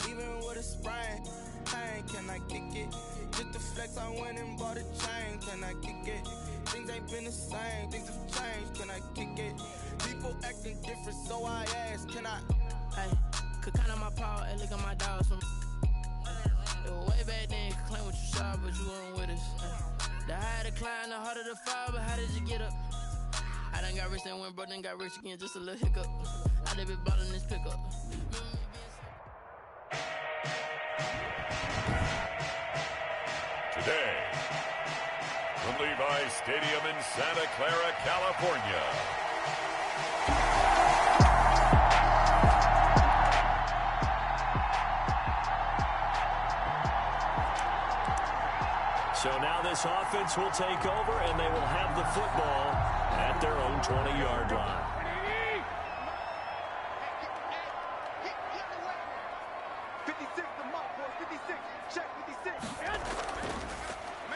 S13: Even with a sprain. Pain, can I kick it? Just the flex, I went and bought a chain. Can I kick it? Things ain't been the same. Things have changed. Can I kick it? People acting different, so I ask. Can I?
S14: Hey, could count on my power and look at my dogs from. Way back then, you could claim what you saw, but you weren't with us. The higher the climb, the harder the fall, but how did you get up? I done got rich, then went broke, then got rich again, just a little hiccup. I done been ballin' this pickup.
S6: Today, from Levi's Stadium in Santa Clara, California.
S3: So now this offense will take over, and they will have the football at their own 20-yard line.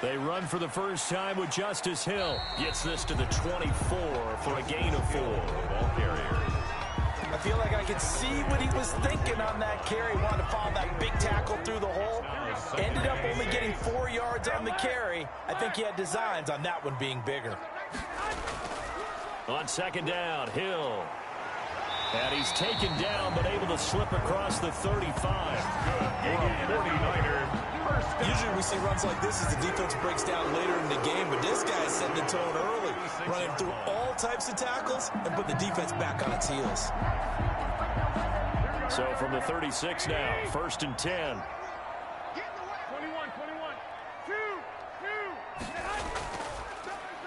S3: They run for the first time with Justice Hill. Gets this to the 24 for a gain of 4. Ball carrier.
S9: I feel like I could see what he was thinking on that carry. Wanted to follow that big tackle through the hole. Ended up only getting 4 yards on the carry. I think he had designs on that one being bigger.
S3: On second down, Hill. And he's taken down, but able to slip across the 35.
S6: Good. 49er.
S9: Usually we see runs like this as the defense breaks down later in the game, but this guy is setting the tone early, running through all types of tackles and put the defense back on its heels.
S3: So from the 36 now, 1st and 10.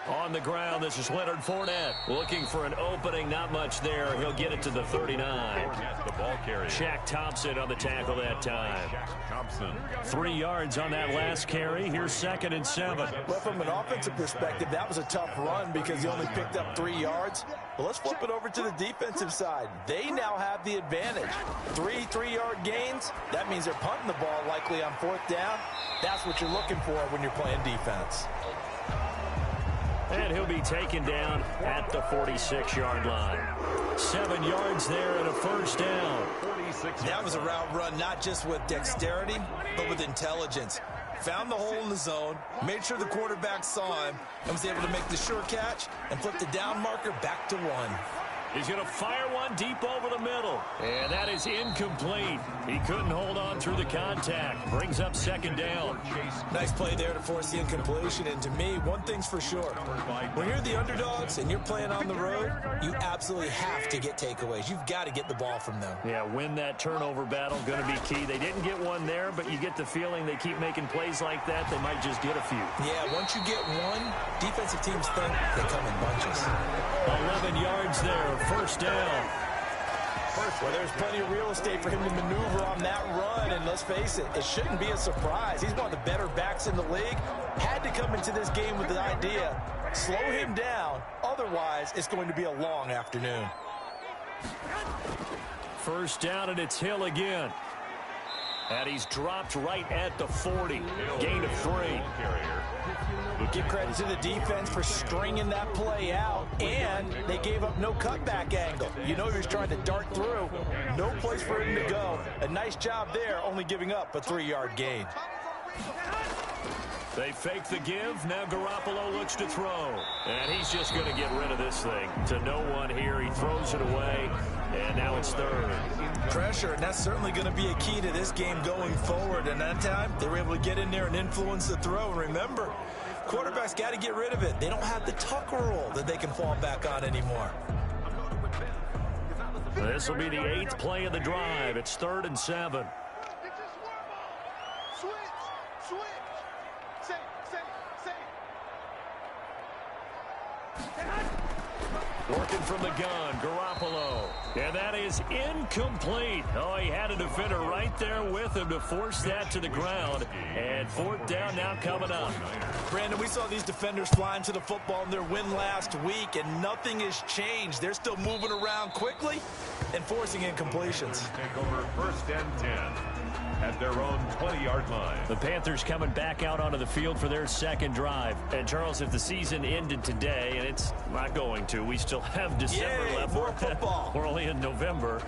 S3: On the ground, this is Leonard Fournette. Looking for an opening, not much there. He'll get it to the 39.
S6: The ball carrier.
S3: Shaq Thompson on the tackle that time.
S6: Thompson.
S3: 3 yards on that last carry. Here's 2nd and 7.
S9: Well, from an offensive perspective, that was a tough run because he only picked up 3 yards. But let's flip it over to the defensive side. They now have the advantage. 3 3-yard gains. That means they're punting the ball likely on 4th down. That's what you're looking for when you're playing defense.
S3: And he'll be taken down at the 46-yard line. 7 yards there and a first down.
S9: That was a route run not just with dexterity, but with intelligence. Found the hole in the zone, made sure the quarterback saw him, and was able to make the sure catch and flip the down marker back to 1.
S3: He's going to fire one deep over the middle. And that is incomplete. He couldn't hold on through the contact. Brings up 2nd down.
S9: Nice play there to force the incompletion. And to me, one thing's for sure. When you're the underdogs and you're playing on the road, you absolutely have to get takeaways. You've got to get the ball from them.
S3: Yeah, win that turnover battle. Going to be key. They didn't get one there, but you get the feeling they keep making plays like that. They might just get a few.
S9: Yeah, once you get one, defensive teams think they come in bunches.
S3: 11 yards there. First down.
S9: Well, there's plenty of real estate for him to maneuver on that run, and let's face it, it shouldn't be a surprise. He's one of the better backs in the league. Had to come into this game with the idea, slow him down, otherwise it's going to be a long afternoon.
S3: First down, and it's Hill again. And he's dropped right at the 40. Gain of 3.
S9: Give credit to the defense for stringing that play out, and they gave up no cutback angle. You know he was trying to dart through. No place for him to go. A nice job there, only giving up a 3-yard gain.
S3: They fake the give. Now Garoppolo looks to throw. And he's just going to get rid of this thing. To no one here. He throws it away. And now it's third.
S9: Pressure, and that's certainly going to be a key to this game going forward. And that time, they were able to get in there and influence the throw. And remember, quarterbacks got to get rid of it. They don't have the tuck rule that they can fall back on anymore.
S3: This will be the 8th play of the drive. It's 3rd and 7. Working from the gun, Garoppolo. And that is incomplete. Oh, he had a defender right there with him to force that to the ground. And 4th down now coming up.
S9: Brandon, we saw these defenders flying to the football in their win last week, and nothing has changed. They're still moving around quickly and forcing incompletions.
S6: Take over 1st and 10 at their own 20-yard line.
S3: The Panthers coming back out onto the field for their 2nd drive. And, Charles, if the season ended today, and it's not going to, we still have December left.
S9: More football.
S3: We're only in November.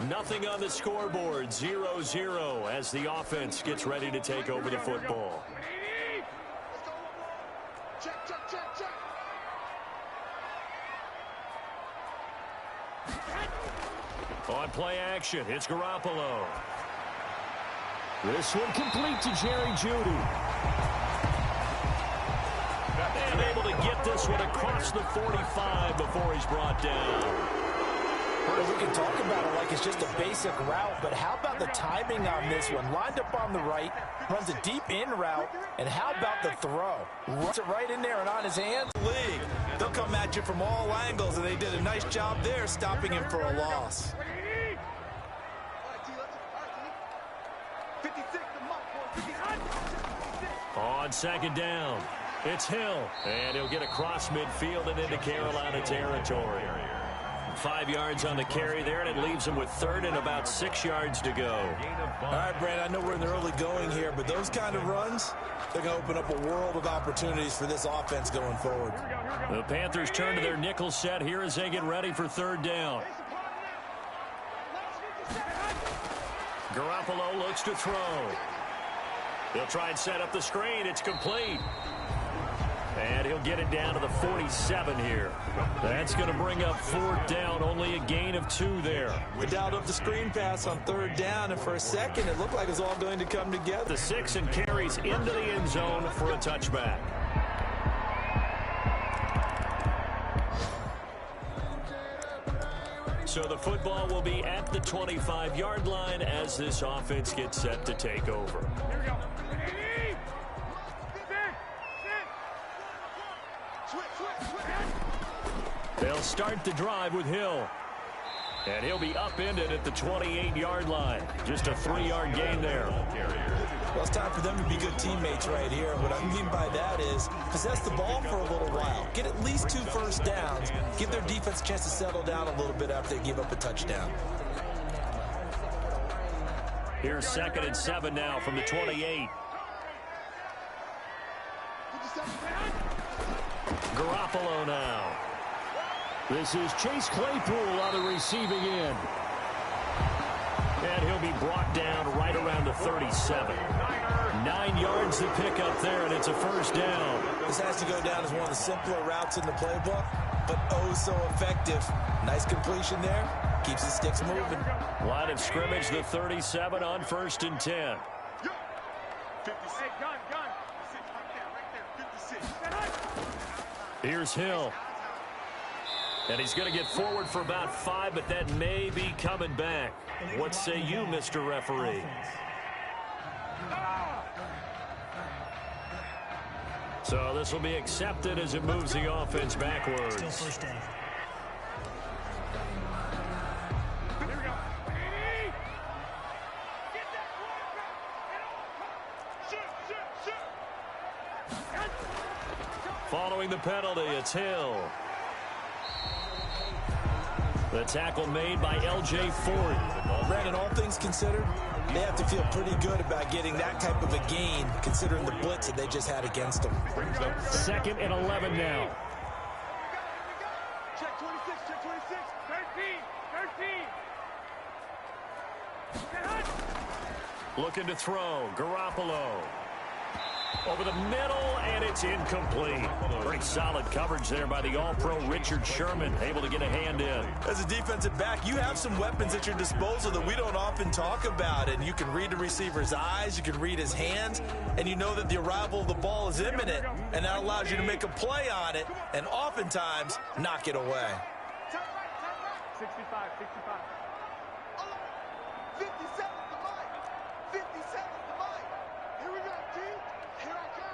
S3: Nothing on the scoreboard, 0-0 as the offense gets ready to take over the football. On play action, it's Garoppolo. This one complete to Jerry Jeudy. And able to get this one across the 45 before he's brought down.
S9: We can talk about it like it's just a basic route, but how about the timing on this one? Lined up on the right, runs a deep in route, and how about the throw? Runs it right in there and on his hands. League, they'll come at you from all angles, and they did a nice job there stopping him for a loss.
S3: On 2nd down, it's Hill, and he'll get across midfield and into Carolina territory. 5 yards on the carry there, and it leaves him with 3rd and about 6 yards to go.
S9: All right, Brad, I know we're in the early going here, but those kind of runs, they're going to open up a world of opportunities for this offense going forward.
S3: The Panthers turn to their nickel set here as they get ready for 3rd down. Garoppolo looks to throw. He'll try and set up the screen. It's complete. And he'll get it down to the 47 here. That's going to bring up 4th down, only a gain of 2 there.
S9: They dialed up the screen pass on 3rd down, and for a second, it looked like it was all going to come together.
S3: The 6 and carries into the end zone for a touchback. So the football will be at the 25-yard line as this offense gets set to take over.
S1: Here we go.
S3: They'll start the drive with Hill. And he'll be upended at the 28-yard line. Just a 3-yard gain there.
S9: Well, it's time for them to be good teammates right here. What I mean by that is possess the ball for a little while. Get at least 2 first downs. Give their defense a chance to settle down a little bit after they give up a touchdown.
S3: Here's 2nd and 7 now from the 28. Garoppolo now.
S8: This is Chase Claypool on the receiving end.
S3: And he'll be brought down right around the 37. 9 yards to pick up there, and it's a first down.
S9: This has to go down as one of the simpler routes in the playbook, but oh so effective. Nice completion there. Keeps the sticks moving.
S3: Line of scrimmage, the 37 on 1st and 10. Here's Hill. And he's going to get forward for about 5, but that may be coming back. What say you, Mr. Referee? So this will be accepted as it moves the offense backwards.
S10: Still first down.
S3: Following the penalty, it's Hill. The tackle made by L.J. Ford.
S9: Brandon, all things considered, they have to feel pretty good about getting that type of a gain, considering the blitz that they just had against them.
S3: 2nd and 11 now.
S15: Check 26, check 26, 13.
S3: Looking to throw. Garoppolo. Over the middle, and it's incomplete. Pretty solid coverage there by the All-Pro Richard Sherman, able to get a hand in.
S9: As a defensive back, you have some weapons at your disposal that we don't often talk about, and you can read the receiver's eyes, you can read his hands, and you know that the arrival of the ball is imminent, and that allows you to make a play on it, and oftentimes knock it away.
S15: 65, 65. 57 to Mike. 57 to Mike. Here we go, T. Here I come.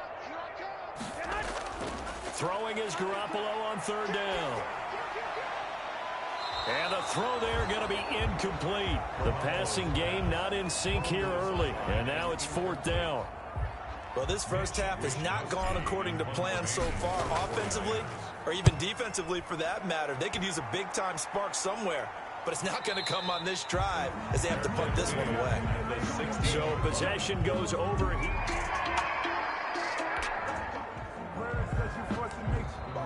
S3: Throwing is Garoppolo on 3rd down. And the throw there going to be incomplete. The passing game not in sync here early. And now it's 4th down.
S9: Well, this first half has not gone according to plan so far, offensively or even defensively for that matter. They could use a big-time spark somewhere, but it's not going to come on this drive as they have to punt this one away.
S3: So possession goes over.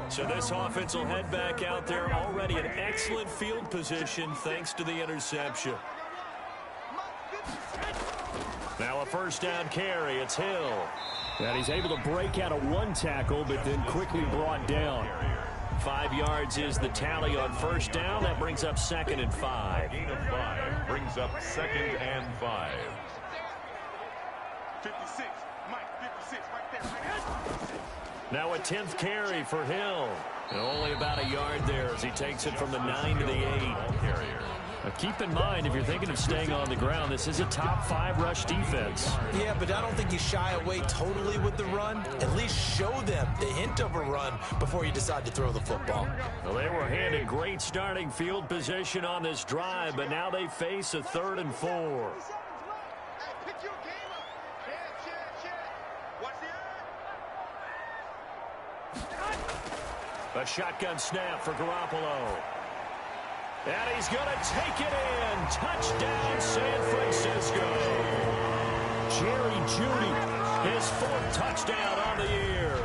S3: So this offense will head back out there, already in excellent field position thanks to the interception. Now a first down carry. It's Hill.
S8: And he's able to break out of 1 tackle, but then quickly brought down.
S3: 5 yards is the tally on 1st down. That brings up 2nd and 5.
S6: Gain of 5 brings up 2nd and 5.
S15: 56, Mike, 56, right there.
S3: Now a 10th carry for Hill. And only about a yard there as he takes it from the 9 to the 8. Keep in mind, if you're thinking of staying on the ground, this is a top 5 rush defense.
S9: Yeah, but I don't think you shy away totally with the run. At least show them the hint of a run before you decide to throw the football.
S3: Well, they were handed great starting field position on this drive, but now they face a 3rd and 4. A shotgun snap for Garoppolo. And he's going to take it in. Touchdown, San Francisco. Jerry Jeudy, his 4th touchdown on the year.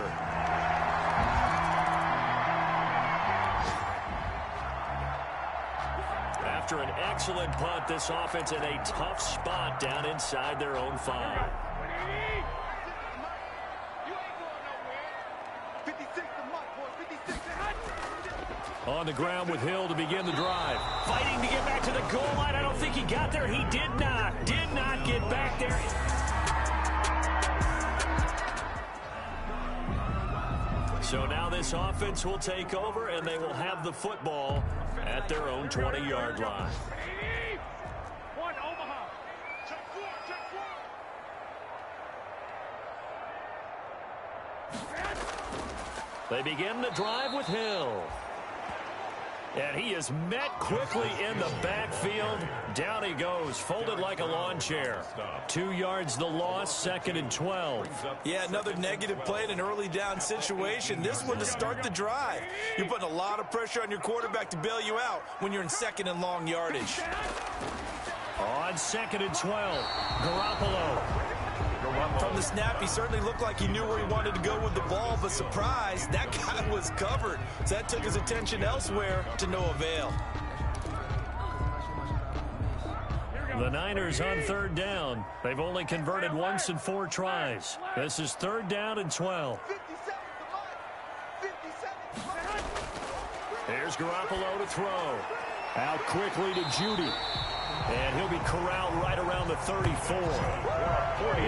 S3: After an excellent punt, this offense in a tough spot down inside their own 5. On the ground with Hill to begin the drive. Fighting to get back to the goal line. I don't think he got there. He did not get back there. So now this offense will take over, and they will have the football at their own 20-yard line.
S15: One, Omaha. Check 4.
S3: They begin the drive with Hill. And he is met quickly in the backfield. Down he goes, folded like a lawn chair. 2 yards the loss, 2nd and 12.
S9: Yeah, another negative play in an early down situation. This one to start the drive. You're putting a lot of pressure on your quarterback to bail you out when you're in 2nd and long yardage.
S3: On 2nd and 12, Garoppolo.
S9: From the snap, he certainly looked like he knew where he wanted to go with the ball, but surprise, that guy was covered. So that took his attention elsewhere to no avail.
S3: The Niners on 3rd down. They've only converted once in 4 tries. This is 3rd down and 12. Here's Garoppolo to throw. Out quickly to Judy. And he'll be corralled right around the 34.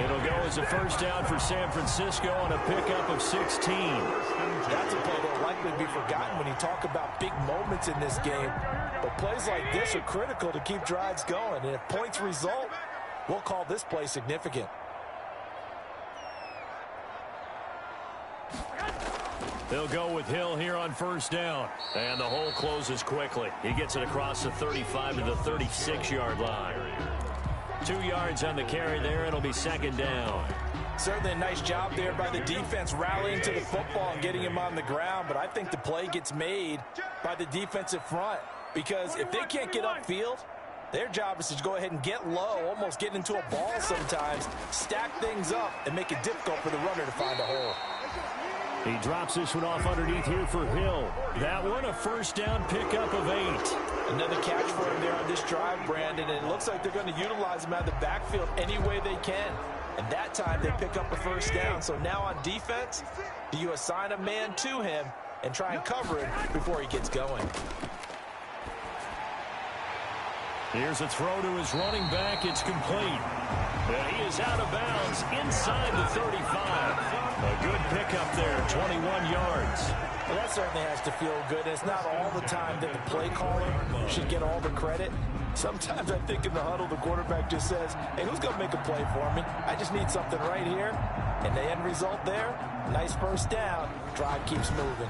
S3: It'll go as a first down for San Francisco on a pickup of 16.
S9: That's a play that will likely be forgotten when you talk about big moments in this game. But plays like this are critical to keep drives going. And if points result, we'll call this play significant.
S3: They'll go with Hill here on first down. And the hole closes quickly. He gets it across the 35 to the 36-yard line. 2 yards on the carry there. It'll be 2nd down.
S9: Certainly a nice job there by the defense rallying to the football and getting him on the ground. But I think the play gets made by the defensive front. Because if they can't get upfield, their job is to go ahead and get low, almost get into a ball sometimes, stack things up, and make it difficult for the runner to find a hole.
S3: He drops this one off underneath here for Hill. That one a first down pickup of 8.
S9: Another catch for him there on this drive, Brandon, and it looks like they're going to utilize him out of the backfield any way they can. And that time they pick up a first down. So now on defense, do you assign a man to him and try and cover him before he gets going?
S3: Here's a throw to his running back. It's complete. And he is out of bounds inside the 35. A good pickup there, 21 yards.
S9: Well, that certainly has to feel good. It's not all the time that the play caller should get all the credit. Sometimes I think in the huddle, the quarterback just says, hey, who's going to make a play for me? I just need something right here. And the end result there, nice first down. Drive keeps moving.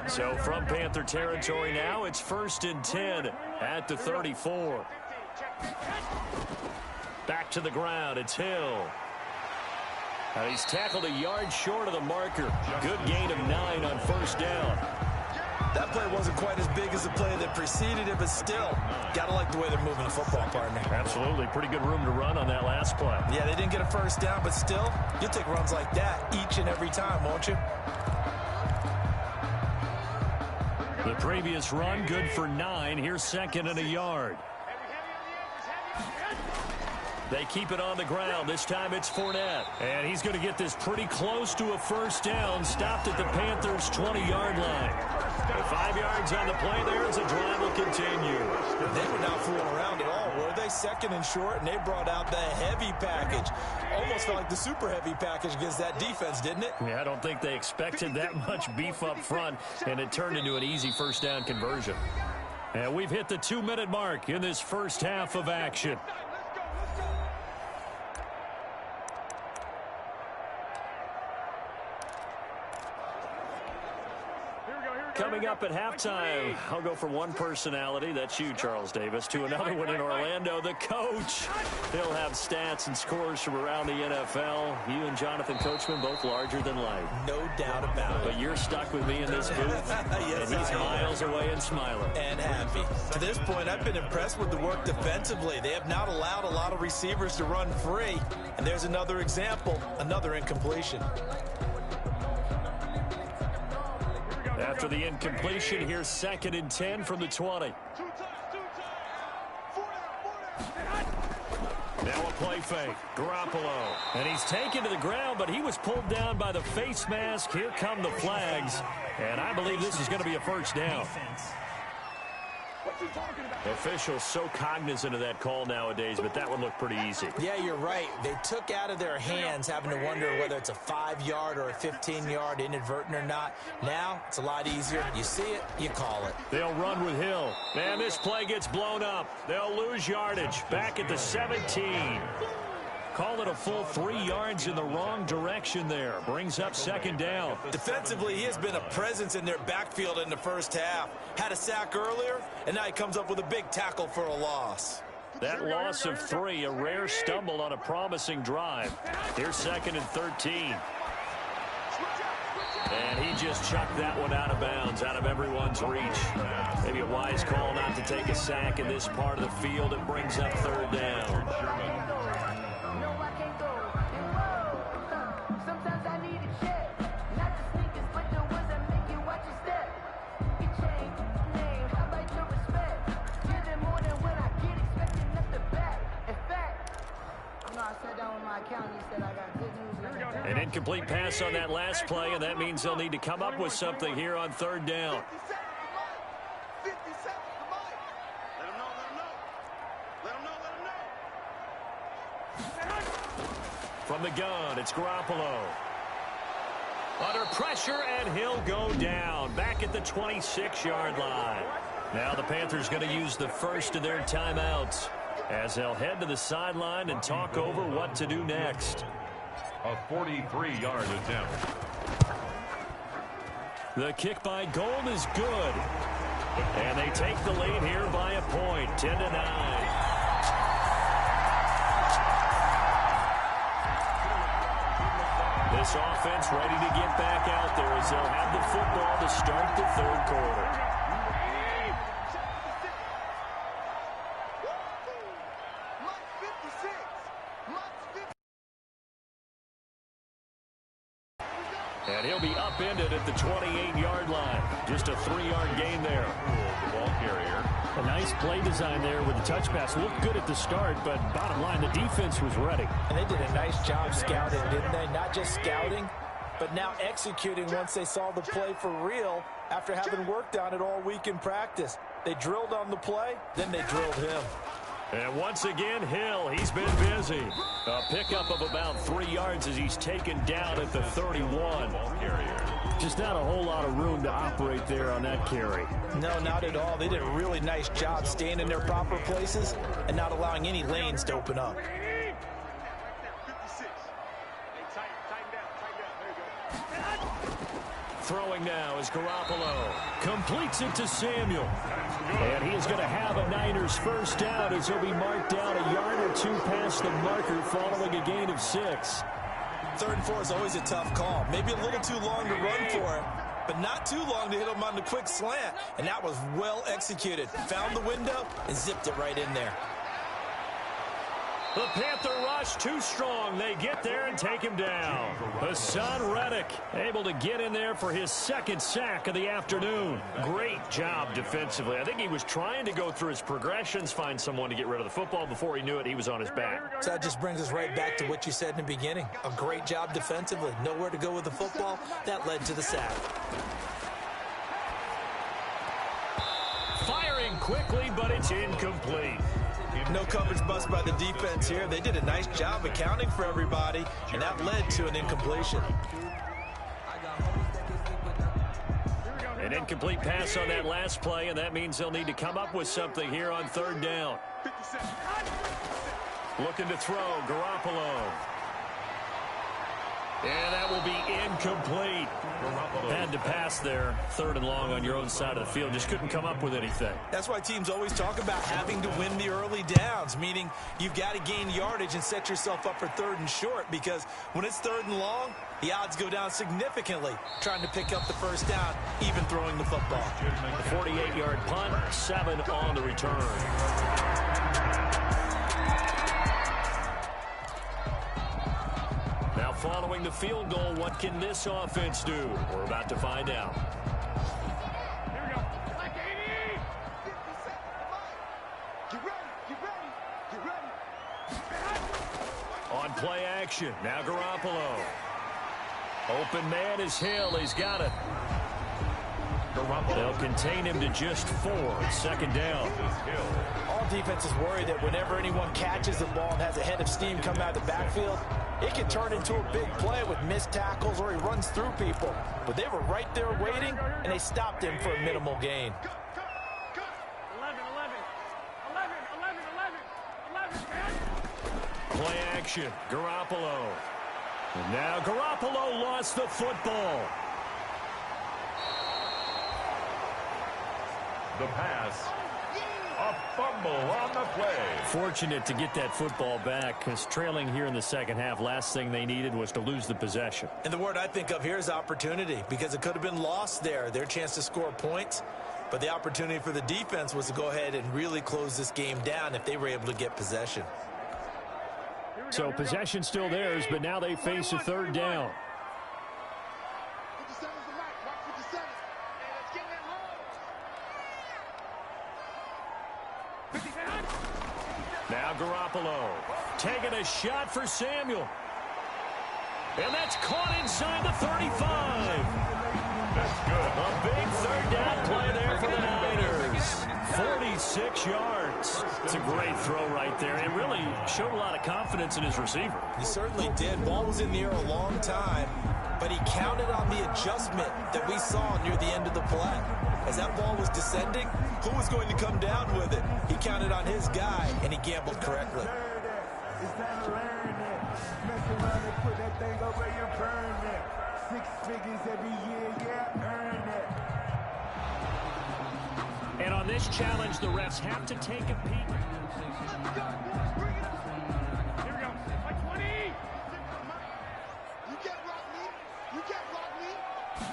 S3: So from Panther territory now, it's 1st and 10 at the 34. Back to the ground, it's Hill. Now he's tackled a yard short of the marker. Good gain of 9 on first down.
S9: That play wasn't quite as big as the play that preceded it, but still, got to like the way they're moving the football, partner.
S3: Absolutely. Pretty good room to run on that last play.
S9: Yeah, they didn't get a first down, but still, you'll take runs like that each and every time, won't you?
S3: The previous run, good for 9. Here's 2nd and a yard. They keep it on the ground. This time it's Fournette. And he's going to get this pretty close to a first down. Stopped at the Panthers' 20-yard line. 5 yards on the play there as the drive will continue.
S9: They were not fooling around at all, were they? 2nd and short, and they brought out the heavy package. Almost felt like the super heavy package against that defense, didn't it?
S3: Yeah, I don't think they expected that much beef up front, and it turned into an easy first down conversion. And we've hit the 2-minute mark in this first half of action. Coming up at halftime, I'll go from one personality, that's you, Charles Davis, to another one in Orlando, the coach. He'll have stats and scores from around the NFL. You and Jonathan Coachman, both larger than life.
S9: No doubt about it.
S3: But you're stuck with me in this booth,
S9: yes,
S3: and he's miles away and smiling.
S9: And happy. To this point, I've been impressed with the work defensively. They have not allowed a lot of receivers to run free. And there's another example, another incompletion.
S3: After the incompletion, here's 2nd and 10 from the 20. Now a play fake. Garoppolo. And he's taken to the ground, but he was pulled down by the face mask. Here come the flags. And I believe this is going to be a first down. Officials so cognizant of that call nowadays, but that one looked pretty easy.
S9: Yeah, you're right. They took out of their hands having to wonder whether it's a 5-yard or a 15-yard inadvertent or not. Now, it's a lot easier. You see it, you call it.
S3: They'll run with Hill. And this play gets blown up. They'll lose yardage. Back at the 17. Call it a full 3 yards in the wrong direction there. Brings up 2nd down.
S9: Defensively, he has been a presence in their backfield in the first half. Had a sack earlier, and now he comes up with a big tackle for a loss.
S3: That loss of 3, a rare stumble on a promising drive. Here's 2nd and 13. And he just chucked that one out of bounds, out of everyone's reach. Maybe a wise call not to take a sack in this part of the field. It brings up third down.
S5: Sometimes I need a check, not the sneakers, but the ones that make you watch your step. You change name, I like your respect. Give it more than when I get expecting up the back. In fact, you know, I sat down with my accountant, he said I got good news.
S3: An incomplete pass on that last play, and that means they'll need to come up with something here on third down.
S15: 50 seconds to Mike. Let him know, let him know. Let him know, let him know.
S3: From the gun, it's Garoppolo. Under pressure, and he'll go down. Back at the 26-yard line. Now the Panthers going to use the first of their timeouts as they'll head to the sideline and talk over what to do next.
S6: A 43-yard attempt.
S3: The kick by Gold is good. And they take the lead here by a point, 10-9. This offense ready to get back out there as they'll have the football to start the third quarter. And he'll be upended at the 28-yard line. Just a 3-yard gain there.
S6: The ball carrier.
S8: A nice play design there with the touch pass. Looked good at the start, but bottom line, the defense was ready.
S7: And they did a nice job scouting, didn't they? Not just scouting, but now executing once they saw the play for real after having worked on it all week in practice. They drilled on the play, then they drilled him.
S3: And once again, Hill, he's been busy. A pickup of about 3 yards as he's taken down at the 31.
S8: Just not a whole lot of room to operate there on that carry.
S7: No, not at all. They did a really nice job staying in their proper places and not allowing any lanes to open up.
S3: Throwing now is Garoppolo. Completes it to Samuel. And he is going to have a Niners first down as he'll be marked down a yard or two past the marker following a gain of 6.
S7: 3rd and 4 is always a tough call. Maybe a little too long to run for it, but not too long to hit him on the quick slant. And that was well executed. Found the window and zipped it right in there.
S3: The Panther rush too strong. They get there and take him down. Hassan Reddick able to get in there for his 2nd sack of the afternoon. Great job defensively. I think he was trying to go through his progressions, find someone to get rid of the football. Before he knew it, he was on his back.
S7: So that just brings us right back to what you said in the beginning. A great job defensively. Nowhere to go with the football. That led to the sack.
S3: Firing quickly, but it's incomplete.
S9: No coverage bust by the defense here. They did a nice job accounting for everybody, and that led to an incompletion.
S3: An incomplete pass on that last play, and that means they'll need to come up with something here on 3rd down. Looking to throw, Garoppolo. And that will be incomplete. Had to pass there, 3rd and long on your own side of the field. Just couldn't come up with anything.
S9: That's why teams always talk about having to win the early downs, meaning you've got to gain yardage and set yourself up for 3rd and short, because when it's 3rd and long, the odds go down significantly trying to pick up the first down, even throwing the football.
S3: The 48-yard punt, 7 on the return. Now following the field goal, what can this offense do? We're about to find out.
S15: Here we go. Like 80. 50 seconds. Get ready. Get ready. Get ready.
S3: On play action, now Garoppolo. Open man is Hill. He's got it. They'll contain him to just 4. 2nd down.
S7: All defenses worry that whenever anyone catches the ball and has a head of steam come out of the backfield, it can turn into a big play with missed tackles or he runs through people. But they were right there waiting, and they stopped him for a minimal gain.
S15: 11.
S3: Play action, Garoppolo. And now Garoppolo lost the football.
S6: The pass A fumble on the play.
S8: Fortunate to get that football back, because trailing here in the second half, last thing they needed was to lose the possession.
S7: And the word I think of here is opportunity, because it could have been lost there. Their chance to score points. But the opportunity for the defense was to go ahead and really close this game down if they were able to get possession.
S8: So possession still theirs, but now they face a third down. Now Garoppolo taking a shot for Samuel. And that's caught inside the 35.
S6: That's good.
S8: A big third down play there for the Niners. 46 yards. It's a great throw right there. It really showed a lot of confidence in his receiver.
S7: He certainly did. Ball was in the air a long time, but he counted on the adjustment that we saw near the end of the play. As that ball was descending, who was going to come down with it? He counted on his guy, and he gambled correctly.
S15: It's time to learn that. Mess around and put that thing over your burn that. 6 figures every year, yeah, earn that.
S8: And on this challenge, the refs have to take a peek.
S15: Here we go. Like 20. You can't block me. You can't block me.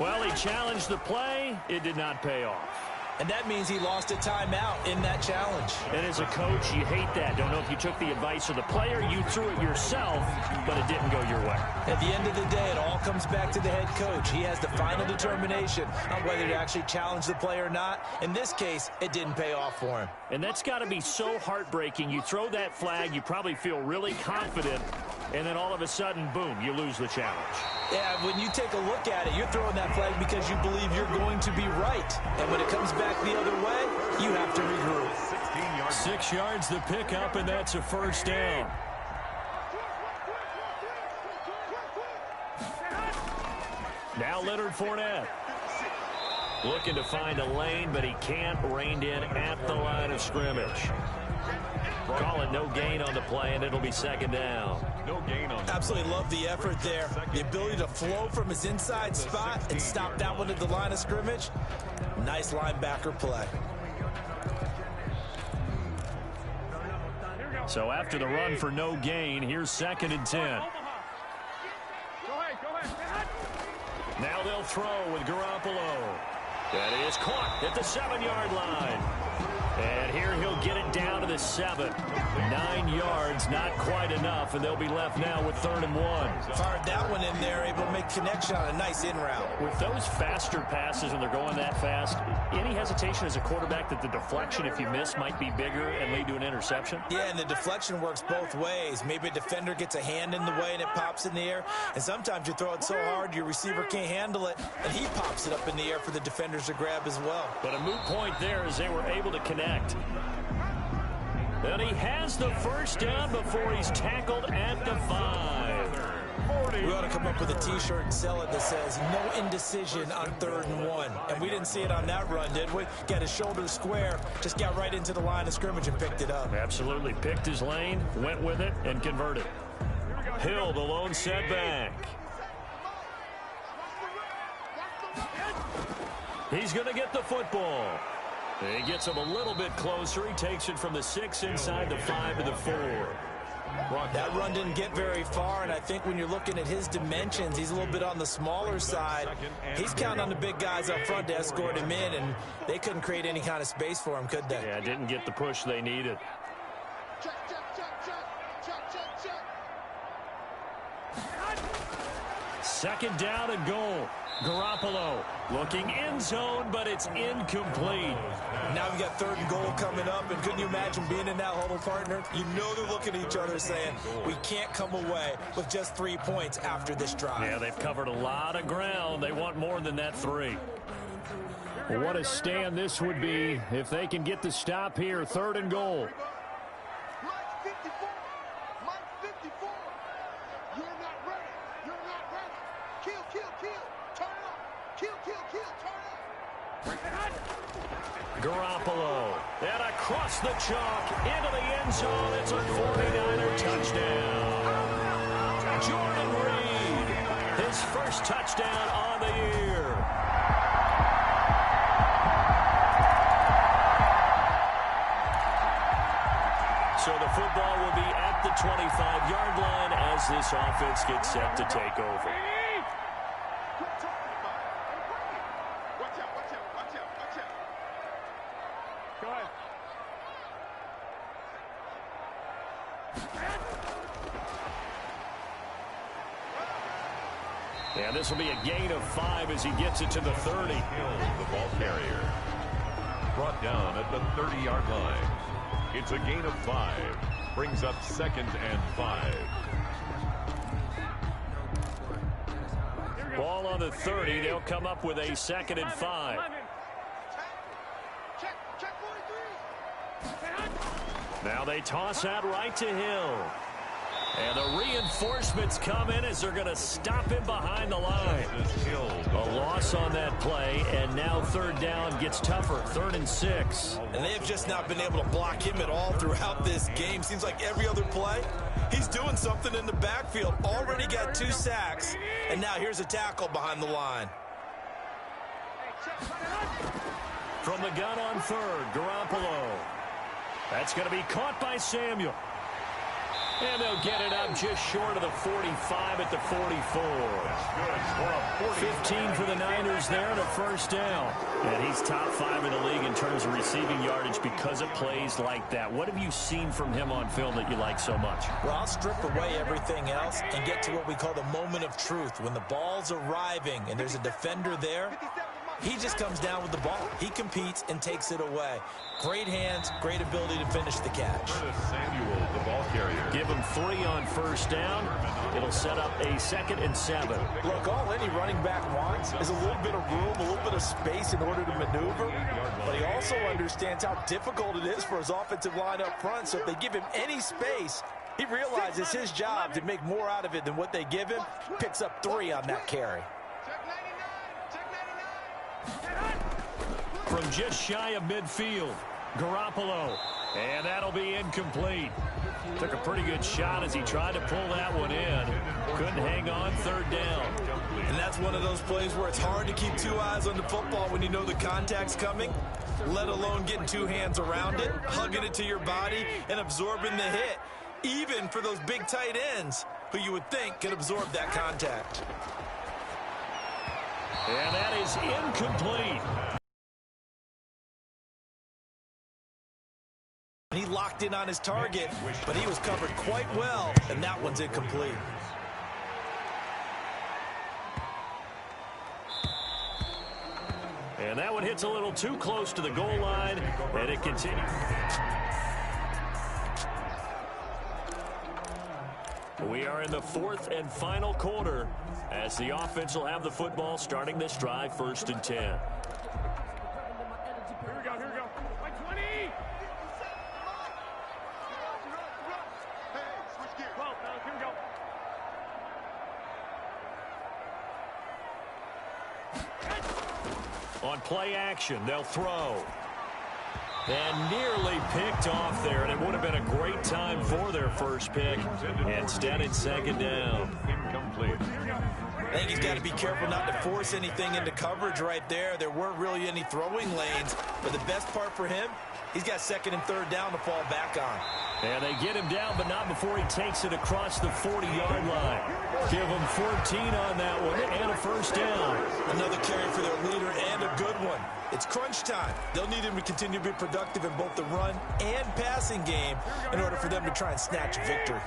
S8: Well, he challenged the play. It did not pay off.
S7: And that means he lost a timeout in that challenge.
S8: And as a coach, you hate that. Don't know if you took the advice of the player, you threw it yourself, but it didn't go your way.
S7: At the end of the day, it all comes back to the head coach. He has the final determination on whether to actually challenge the play or not. In this case, it didn't pay off for him.
S8: And that's got to be so heartbreaking. You throw that flag, you probably feel really confident, and then all of a sudden, boom, you lose the challenge.
S7: Yeah, when you take a look at it, you're throwing that flag because you believe you're going to be right. And when it comes back the other way, you have to regroup.
S6: 16 yards.
S8: 6 yards the pickup, and that's a first down. Now Leonard Fournette. Looking to find a lane, but he can't. Reined in at the line of scrimmage. Call it no gain on the play, and it'll be second down.
S6: No gain on.
S7: Absolutely love the effort there. The ability to flow from his inside spot and stop that one at the line of scrimmage. Nice linebacker play.
S8: So after the run for no gain, here's 2nd and 10.
S15: Go ahead.
S8: Now they'll throw with Garoppolo. That is caught at the 7-yard line. And here he'll get it down to the 7. 9 yards, not quite enough, and they'll be left now with 3rd and 1.
S7: Fired that one in there, able to make connection on a nice in route.
S8: With those faster passes when they're going that fast, any hesitation as a quarterback that the deflection, if you miss, might be bigger and lead to an interception?
S7: Yeah, and the deflection works both ways. Maybe a defender gets a hand in the way and it pops in the air. And sometimes you throw it so hard your receiver can't handle it, and he pops it up in the air for the defenders to grab as well.
S8: But a moot point there as they were able to connect. And he has the first down before he's tackled at the 5.
S7: We ought to come up with a T-shirt and sell it that says no indecision on 3rd and 1. And we didn't see it on that run, did we? Got his shoulders square, just got right into the line of scrimmage and picked it up.
S8: Absolutely. Picked his lane, went with it, and converted. Hill, the lone setback. He's going to get the football. He gets him a little bit closer. He takes it from the 6 inside the 5 to the 4.
S7: That run didn't get very far, and I think when you're looking at his dimensions, he's a little bit on the smaller side. He's counting on the big guys up front to escort him in, and they couldn't create any kind of space for him, could they?
S8: Yeah, didn't get the push they needed.
S15: Check.
S8: 2nd down and goal. Garoppolo looking end zone, but it's incomplete.
S7: Now we've got 3rd and goal coming up, and couldn't you imagine being in that huddle, partner? You know they're looking at each other saying, we can't come away with just 3 points after this drive.
S8: Yeah, they've covered a lot of ground. They want more than that 3. Well, what a stand this would be if they can get the stop here. 3rd and goal.
S15: Mike 54. You're not ready. Kill. Turn it up. Kill. Turn it up.
S8: Garoppolo. And across the chalk into the end zone. It's a 49er touchdown. Jordan Reed. His first touchdown on the year.
S3: football will be at the 25-yard line as this offense gets set to take over. And this will be a gain of 5 as he gets it to the 30.
S6: The ball carrier brought down at the 30-yard line. It's a gain of 5. Brings up 2nd and 5.
S3: Ball on the 30. They'll come up with a 2nd and 5. Now they toss out right to Hill. And the reinforcements come in as they're going to stop him behind the line. A loss on that play, and now 3rd down gets tougher. 3rd and 6.
S9: And they have just not been able to block him at all throughout this game. Seems like every other play, he's doing something in the backfield. Already got 2 sacks, and now here's a tackle behind the line.
S3: From the gun on 3rd, Garoppolo. That's going to be caught by Samuel. And they'll get it up just short of the 45 at the 44. 15 for the Niners there and a 1st down. And he's top 5 in the league in terms of receiving yardage because of plays like that. What have you seen from him on film that you like so much?
S7: Well, I'll strip away everything else and get to what we call the moment of truth. When the ball's arriving and there's a defender there, he just comes down with the ball. He competes and takes it away. Great hands, great ability to finish the catch.
S6: Samuel, the ball carrier.
S3: Give him 3 on 1st down. It'll set up a 2nd and 7.
S9: Look, all any running back wants is a little bit of room, a little bit of space in order to maneuver. But he also understands how difficult it is for his offensive line up front. So if they give him any space, he realizes his job to make more out of it than what they give him. Picks up 3 on that carry.
S3: From just shy of midfield, Garoppolo. And that'll be incomplete. Took a pretty good shot as he tried to pull that one in. Couldn't hang on. 3rd down.
S9: And that's one of those plays where it's hard to keep 2 eyes on the football when you know the contact's coming, let alone getting 2 hands around it, hugging it to your body, and absorbing the hit. Even for those big tight ends who you would think could absorb that contact.
S3: And that is incomplete.
S9: He locked in on his target, but he was covered quite well, and that one's incomplete.
S3: And that one hits a little too close to the goal line, and it continues. We are in the 4th and final quarter as the offense will have the football starting this drive 1st and 10.
S16: Here we go. By 20. Switch gears. 12, here we go.
S3: On play action, they'll throw. And nearly picked off there, and it would have been a great time for their first pick. Instead, it's 2nd down.
S6: Incomplete.
S9: I think he's got to be careful not to force anything into coverage right there. There weren't really any throwing lanes, but the best part for him, he's got 2nd and 3rd down to fall back on.
S3: And they get him down, but not before he takes it across the 40-yard line. Give him 14 on that one and a 1st down.
S9: Another carry for their leader and a good one. It's crunch time. They'll need him to continue to be productive in both the run and passing game in order for them to try and snatch a victory.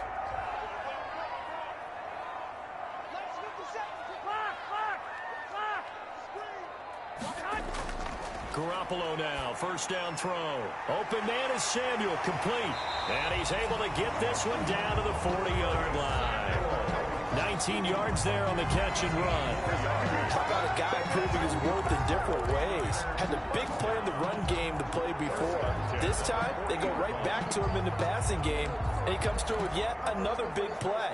S3: Garoppolo now, 1st down throw. Open man is Samuel, complete. And he's able to get this one down to the 40-yard line. 19 yards there on the catch and run.
S9: How about a guy proving his worth in different ways? Had a big play in the run game to play before. This time, they go right back to him in the passing game, and he comes through with yet another big play.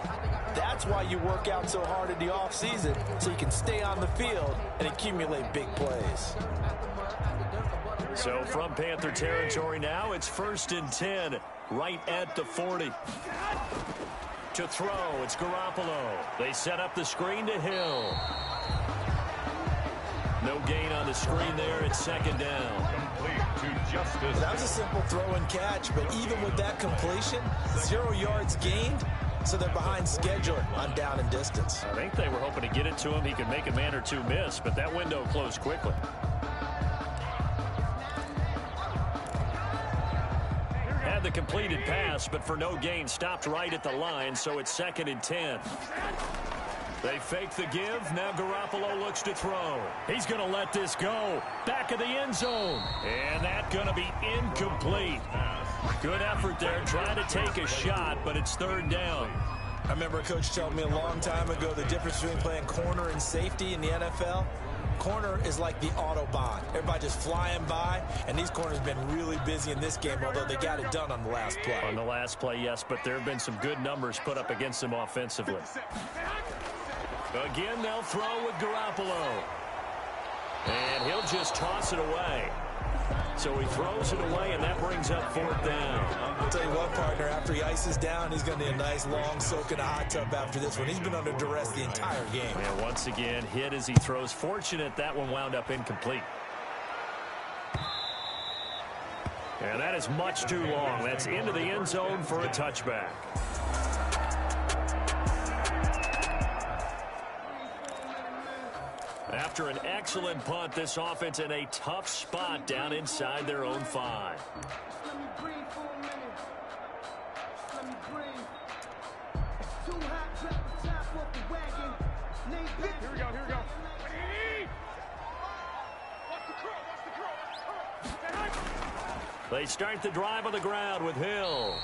S9: That's why you work out so hard in the offseason, so you can stay on the field and accumulate big plays.
S3: So from Panther territory now, it's 1st and 10, right at the 40. To throw, it's Garoppolo. They set up the screen to Hill. No gain on the screen there. It's 2nd down.
S9: That was a simple throw and catch, but even with that completion, 0 yards gained, so they're behind schedule on down and distance.
S3: I think they were hoping to get it to him. He could make a man or two miss, but that window closed quickly. Had the completed pass, but for no gain, stopped right at the line, so it's 2nd and 10. They fake the give. Now Garoppolo looks to throw. He's going to let this go. Back of the end zone. And that's going to be incomplete. Good effort there, trying to take a shot, but it's 3rd down.
S9: I remember a coach told me a long time ago the difference between playing corner and safety in the NFL. Corner is like the Autobahn. Everybody just flying by, and these corners have been really busy in this game, although they got it done on the last play.
S3: On the last play, yes, but there have been some good numbers put up against them offensively. Again, they'll throw with Garoppolo. And he'll just toss it away. So he throws it away, and that brings up 4th down.
S9: I'll tell you what, partner, after he ices down, he's going to need a nice long soak in a hot tub after this one. He's been under duress the entire game.
S3: And once again, hit as he throws. Fortunate that one wound up incomplete. And that is much too long. That's into the end zone for a touchback. After an excellent punt, this offense in a tough spot down inside their own 5.
S16: Here we go.
S3: They start the drive on the ground with Hill.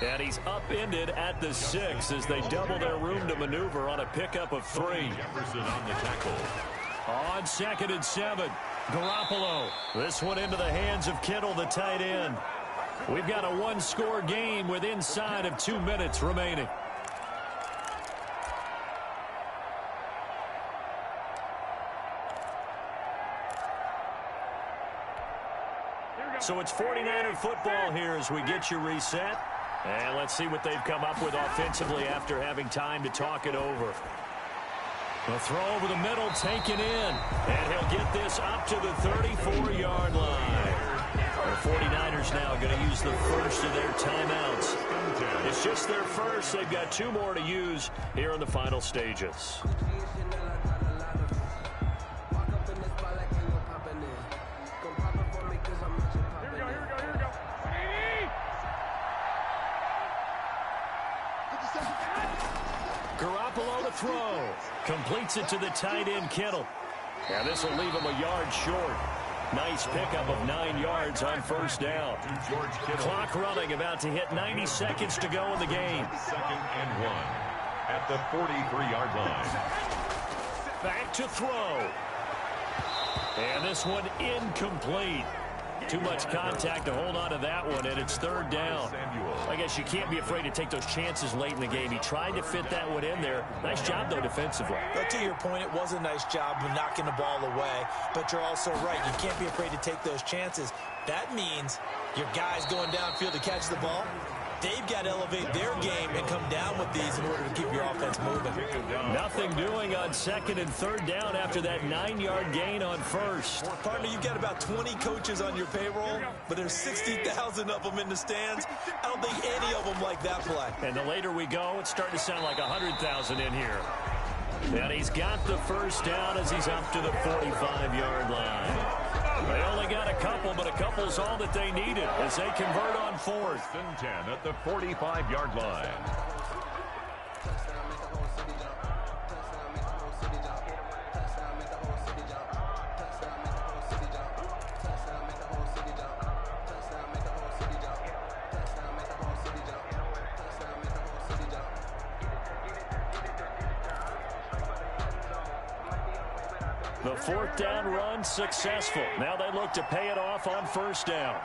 S3: And he's upended at the 6 as they double their room to maneuver on a pickup of 3.
S6: Jefferson on the tackle.
S3: On 2nd and 7, Garoppolo. This one into the hands of Kittle, the tight end. We've got a 1-score game with inside of 2 minutes remaining. So it's 49er football here as we get you reset. And let's see what they've come up with offensively after having time to talk it over. A throw over the middle, taken in. And he'll get this up to the 34-yard line. The 49ers now going to use the first of their timeouts. It's just their first. They've got 2 more to use here in the final stages. Garoppolo to throw. Completes it to the tight end, Kittle. Now this will leave him a yard short. Nice pickup of 9 yards on 1st down. Clock running, about to hit 90 seconds to go in the game.
S6: 2nd and 1 at the 43-yard line.
S3: Back to throw. And this one incomplete. Too much contact to hold on to that one, and it's 3rd down. I guess you can't be afraid to take those chances late in the game. He tried to fit that one in there. Nice job, though, defensively.
S9: But to your point, it was a nice job of knocking the ball away. But you're also right. You can't be afraid to take those chances. That means your guys going downfield to catch the ball, they've got to elevate their game and come down with these in order to keep your offense moving.
S3: Nothing doing on 2nd and 3rd down after that 9-yard gain on 1st.
S9: Partner, you've got about 20 coaches on your payroll, but there's 60,000 of them in the stands. I don't think any of them like that play.
S3: And the later we go, it's starting to sound like 100,000 in here. And he's got the first down as he's up to the 45-yard line. They only got a couple, but a couple's all that they needed as they convert on 4th
S6: and 10 at the 45-yard line.
S3: The 4th down run successful. Now they look to pay it off on 1st down.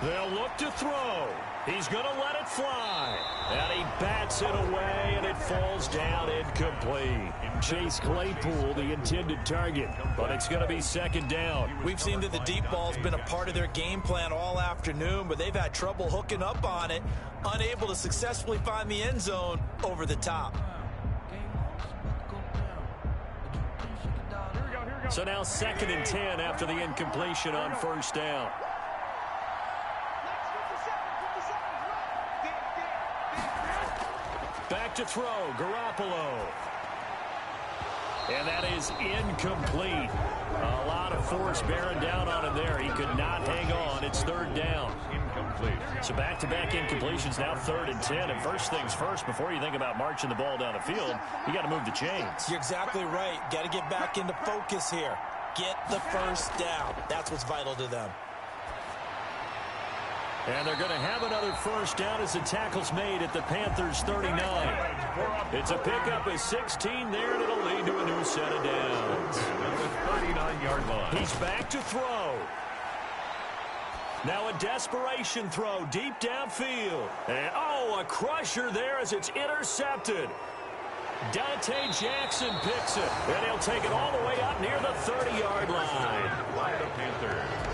S3: They'll look to throw. He's going to let it fly. And he bats it away, and it falls down incomplete. Chase Claypool, the intended target, but it's going to be 2nd down.
S9: We've seen that the deep ball's been a part of their game plan all afternoon, but they've had trouble hooking up on it, unable to successfully find the end zone over the top.
S16: Here we go.
S3: So now 2nd and 10 after the incompletion on first down. Back to throw, Garoppolo. And that is incomplete. A lot of force bearing down on him there. He could not hang on. It's 3rd down.
S6: Incomplete.
S3: So back-to-back incompletions, now 3rd and 10. And first things first, before you think about marching the ball down the field, you got to move the chains.
S7: You're exactly right. Got to get back into focus here. Get the first down. That's what's vital to them.
S3: And they're going to have another first down as the tackle's made at the Panthers' 39. It's a pickup of 16 there, and it'll lead to a new set of downs.
S6: At the 39-yard line.
S3: He's back to throw. Now a desperation throw deep downfield. And, a crusher there as it's intercepted. Dante Jackson picks it, and he'll take it all the way up near the 30-yard line.
S6: By the Panthers.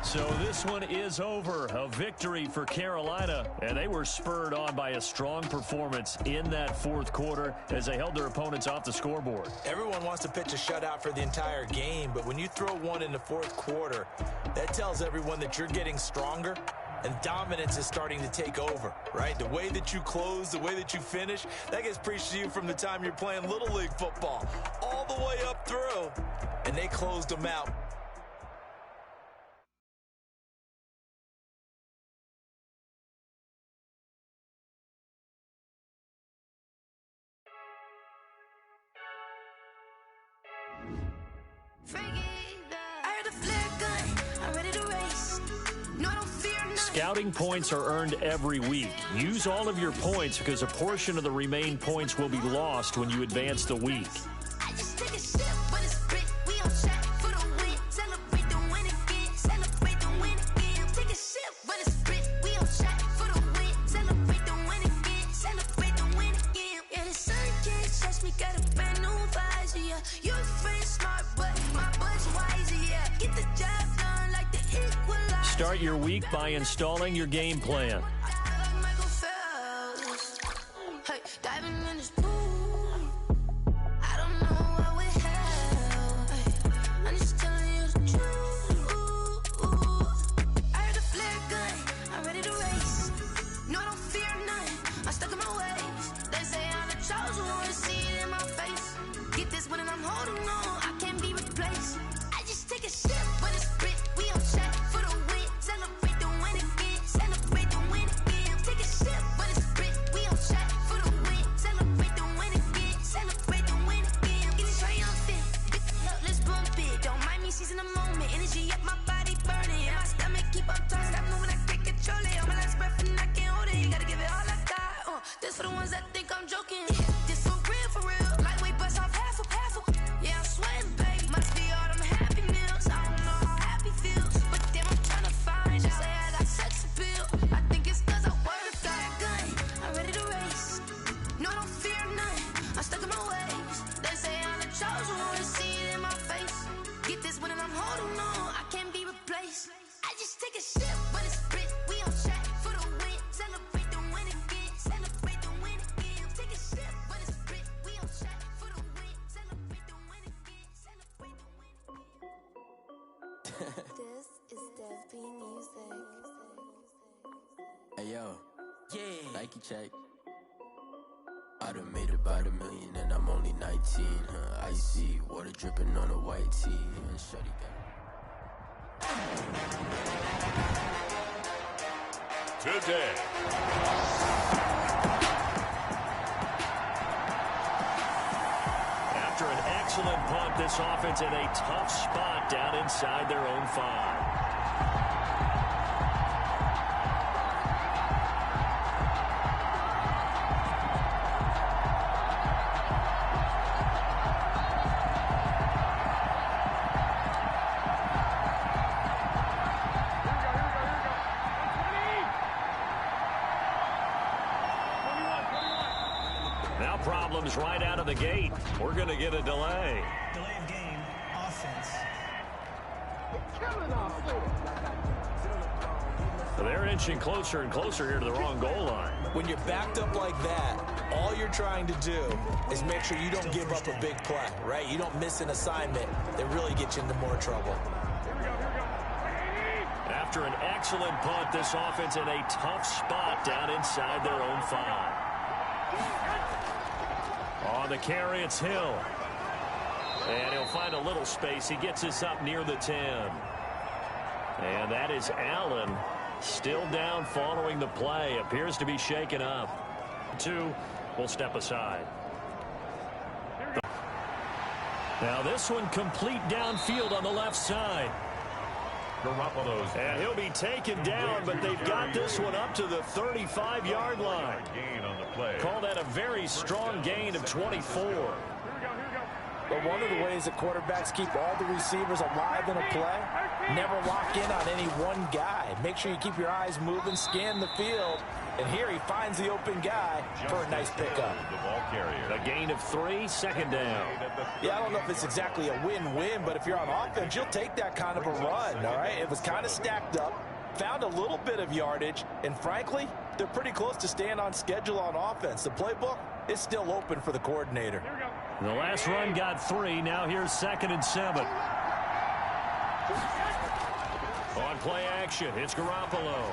S3: So this one is over. A victory for Carolina, and they were spurred on by a strong performance in that 4th quarter as they held their opponents off the scoreboard.
S7: Everyone wants to pitch a shutout for the entire game, but when you throw one in the 4th quarter, that tells everyone that you're getting stronger and dominance is starting to take over, right? The way that you close, the way that you finish, that gets preached to you from the time you're playing Little League football all the way up through, and they closed them out.
S3: Scouting points are earned every week. Use all of your points because a portion of the remaining points will be lost when you advance the week. Start your week by installing your game plan.
S12: Hey yo, yeah. Nike check. I done made about $1 million and I'm only 19, huh? Icy water dripping on a white tee, and shawty got
S6: today.
S3: After an excellent punt, this offense in a tough spot down inside their own 5. Now problems right out of the gate. We're going to get a delay.
S10: Delay of game, offense.
S3: So they're inching closer and closer here to the wrong goal line.
S7: When you're backed up like that, all you're trying to do is make sure you don't give up a big play, right? You don't miss an assignment that really gets you into more trouble.
S3: After an excellent punt, this offense in a tough spot down inside their own 5. On the carry, it's Hill. And he'll find a little space. He gets this up near the 10. And that is Allen still down following the play. Appears to be shaken up. 2 will step aside. Now this one complete downfield on the left side. And he'll be taken down, but they've got this one up to the 35-yard line. Call that a very strong gain of 24.
S7: But one of the ways that quarterbacks keep all the receivers alive in a play, never lock in on any one guy. Make sure you keep your eyes moving, scan the field, and here he finds the open guy for a nice pickup.
S3: A gain of 3, second down.
S7: Yeah, I don't know if it's exactly a win-win, but if you're on offense, you'll take that kind of a run, all right? It was kind of stacked up, found a little bit of yardage, and frankly, they're pretty close to staying on schedule on offense. The playbook is still open for the coordinator.
S3: The last run got 3. Now here's 2nd and 7. On play action, it's Garoppolo.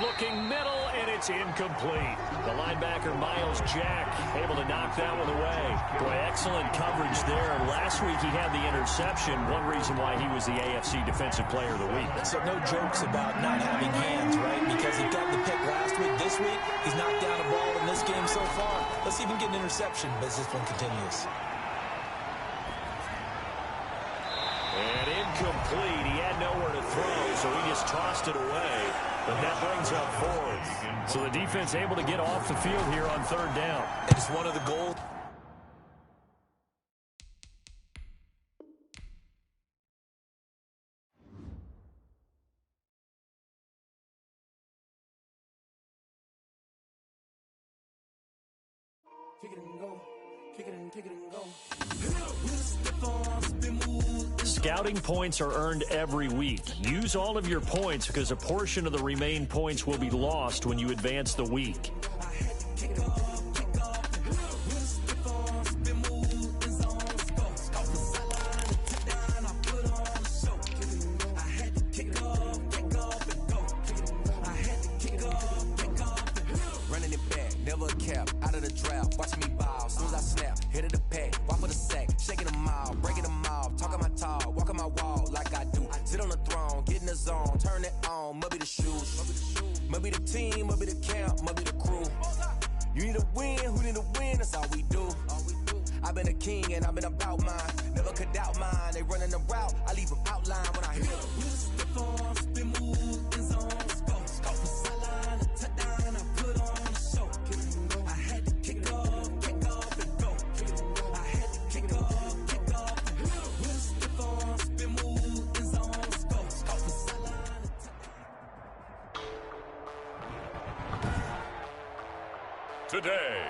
S3: Looking middle, and it's incomplete. The linebacker, Miles Jack, able to knock that one away. Boy, excellent coverage there. Last week he had the interception. One reason why he was the AFC Defensive Player of the Week.
S7: So no jokes about not having hands, right? Because he got the pick last week. This week, he's knocked down a ball in this game so far. Let's see if he can get an interception as this one continues.
S3: And incomplete. He had nowhere to throw, so he just tossed it away. But that brings up 4th. So the defense able to get off the field here on 3rd down.
S7: It's one of the goals.
S11: Kick it and go. Kick it and kick it and go.
S3: Scouting points are earned every week. Use all of your points because a portion of the remaining points will be lost when you advance the week.
S13: Running it back, never a cap, out of the draft, watching me ball, soon as I snap, hit of the pack, walk for the sack, shaking them all, breaking them off, talking my talk, walking my wall like I do, sit on the throne, get in the zone, turn it on, must be the shoes, must be the team, must be the camp, must be the crew, you need a win, who need a win, that's all we do, I've been a king and I've been about mine, never could doubt mine, they running the route, I leave them outline when I hit them.
S6: Today.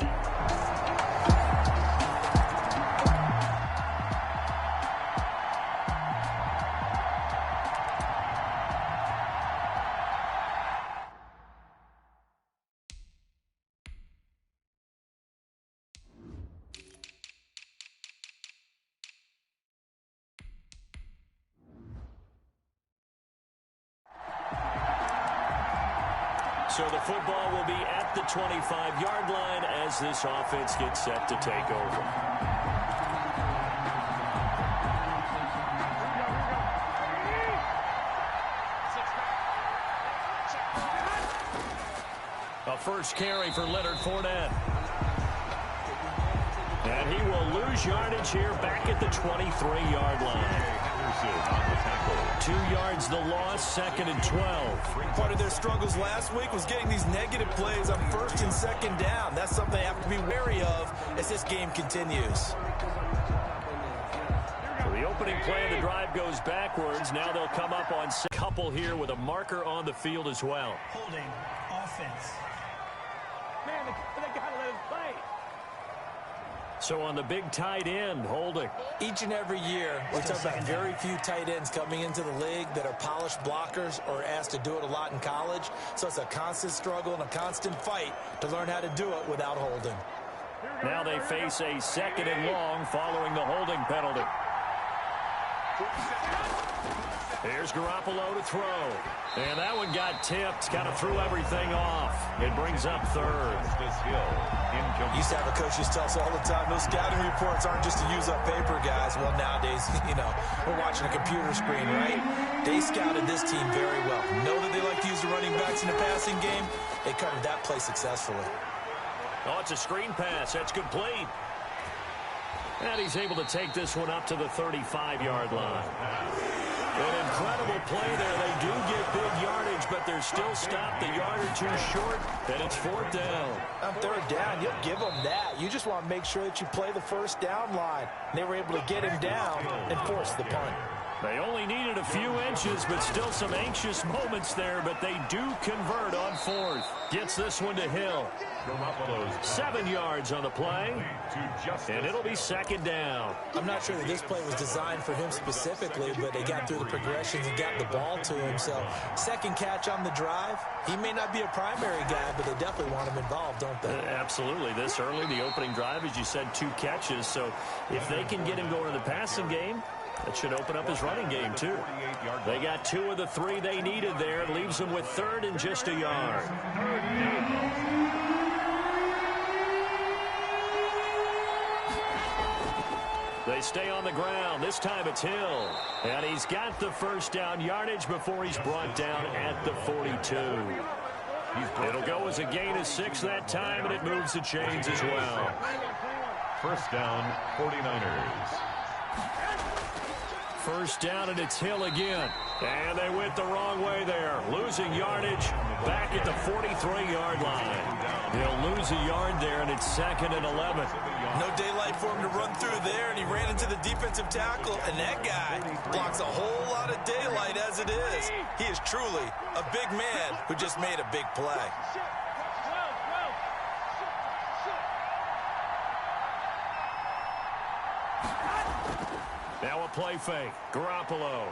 S3: So the football will be at the 25-yard line as this offense gets set to take over. A first carry for Leonard Fournette. And he will lose yardage here back at the 23-yard line. 2 yards the loss, 2nd and 12.
S9: Part of their struggles last week was getting these negative plays on 1st and 2nd down. That's something they have to be wary of as this game continues.
S3: So the opening play of the drive goes backwards. Now they'll come up on a couple here with a marker on the field as well.
S10: Holding offense.
S16: Man, they got to let us play.
S3: So on the big tight end, holding.
S7: Each and every year, we talk about very few tight ends coming into the league that are polished blockers or asked to do it a lot in college. So it's a constant struggle and a constant fight to learn how to do it without holding.
S3: Now they face a 2nd and long following the holding penalty. Here's Garoppolo to throw. And that one got tipped, kind of threw everything off. It brings up 3rd.
S7: Used to have a coach just tell us all the time, those scouting reports aren't just to use up paper, guys. Well, nowadays, we're watching a computer screen, right? They scouted this team very well. Know that they like to use the running backs in the passing game. They covered that play successfully.
S3: Oh, it's a screen pass. That's complete. And he's able to take this one up to the 35-yard line. An incredible play there. They do get big yardage, but they're still stopped a yard or two short, and it's 4th down.
S7: On 3rd down, you'll give them that. You just want to make sure that you play the 1st down line. They were able to get him down and force the punt.
S3: They only needed a few inches, but still some anxious moments there, but they do convert on 4th. Gets this one to Hill. 7 yards on the play, and it'll be 2nd down.
S7: I'm not sure that this play was designed for him specifically, but they got through the progressions and got the ball to him. So 2nd catch on the drive. He may not be a primary guy, but they definitely want him involved, don't they?
S3: Absolutely. This early, the opening drive, as you said, 2 catches. So if they can get him going in the passing game, that should open up his running game, too. They got 2 of the 3 they needed there. Leaves them with 3rd and just a yard. They stay on the ground. This time it's Hill. And he's got the 1st down yardage before he's brought down at the 42. It'll go as a gain of 6 that time, and it moves the chains as well.
S6: 1st down, 49ers.
S3: 1st down, and it's Hill again. And they went the wrong way there. Losing yardage back at the 43-yard line. He'll lose a yard there, and it's 2nd and 11.
S7: No daylight for him to run through there, and he ran into the defensive tackle, and that guy blocks a whole lot of daylight as it is. He is truly a big man who just made a big play.
S3: Now a play fake. Garoppolo.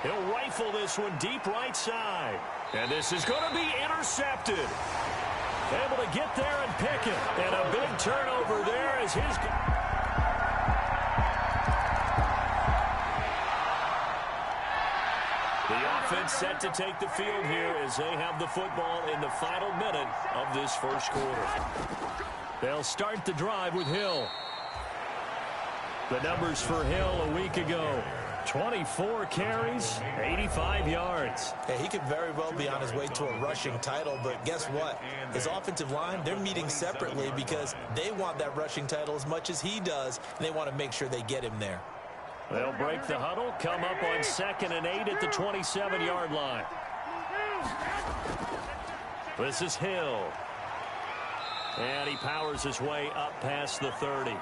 S3: He'll rifle this one deep right side. And this is going to be intercepted. Able to get there and pick it. And a big turnover there as his... The offense set to take the field here as they have the football in the final minute of this 1st quarter. They'll start the drive with Hill. The numbers for Hill a week ago. 24 carries, 85 yards.
S7: Hey, he could very well be on his way to a rushing title, but guess what? His offensive line, they're meeting separately because they want that rushing title as much as he does, and they want to make sure they get him there.
S3: They'll break the huddle, come up on 2nd and 8 at the 27-yard line. This is Hill. And he powers his way up past the 30.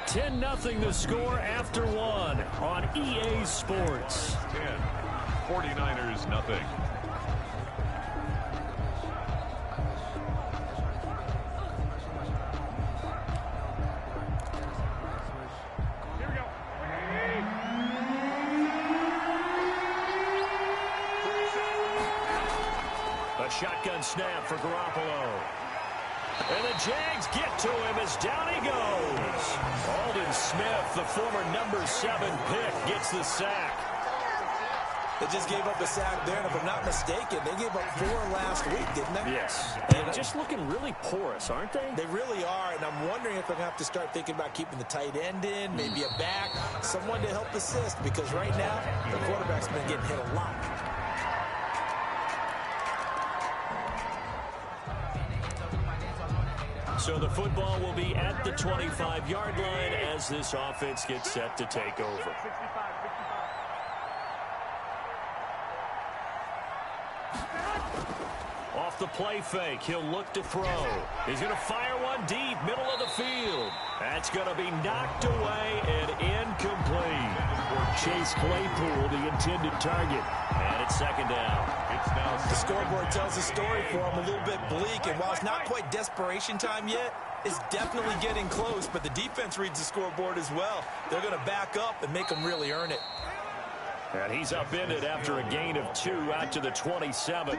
S3: 10-0 the score after 1 on EA Sports.
S6: 10, 49ers nothing.
S16: Here we go.
S3: A shotgun snap for Garoppolo. And the Jags get to him as down he goes. Aldon Smith, the former number 7 pick, gets the sack.
S7: They just gave up a sack there, and if I'm not mistaken, they gave up 4 last week, didn't they?
S3: Yes. And just looking really porous, aren't they?
S7: They really are, and I'm wondering if I'm going to have to start thinking about keeping the tight end in, maybe a back, someone to help assist, because right now, the quarterback's been getting hit a lot.
S3: So the football will be at the 25-yard line as this offense gets set to take over. Off the play fake, he'll look to throw. He's going to fire one deep, middle of the field. That's going to be knocked away and incomplete. Chase Claypool, the intended target. And it's 2nd down.
S7: The scoreboard tells the story for him, a little bit bleak, and while it's not quite desperation time yet, it's definitely getting close, but the defense reads the scoreboard as well. They're going to back up and make them really earn it.
S3: And he's upended after a gain of 2 out to the 27.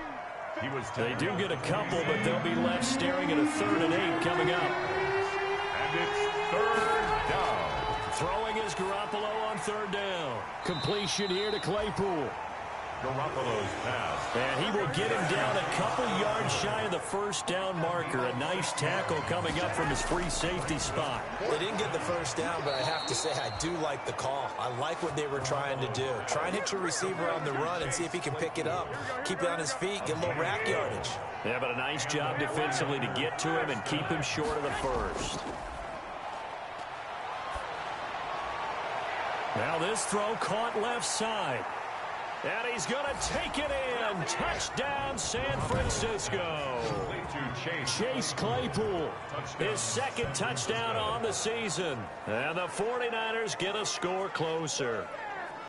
S3: They do get a couple, but they'll be left staring at a 3rd and 8 coming up.
S6: And it's 3rd down.
S3: Throwing is Garoppolo on 3rd down. Completion here to Claypool.
S6: Garoppolo's pass.
S3: And he will get him down a couple yards shy of the 1st down marker. A nice tackle coming up from his free safety spot.
S7: They didn't get the 1st down, but I have to say I do like the call. I like what they were trying to do. Try and hit your receiver on the run and see if he can pick it up. Keep it on his feet, get a little rack yardage.
S3: Yeah, but a nice job defensively to get to him and keep him short of the 1st. Now this throw caught left side. And he's going to take it in. Touchdown, San Francisco. Chase Claypool, his 2nd touchdown on the season. And the 49ers get a score closer.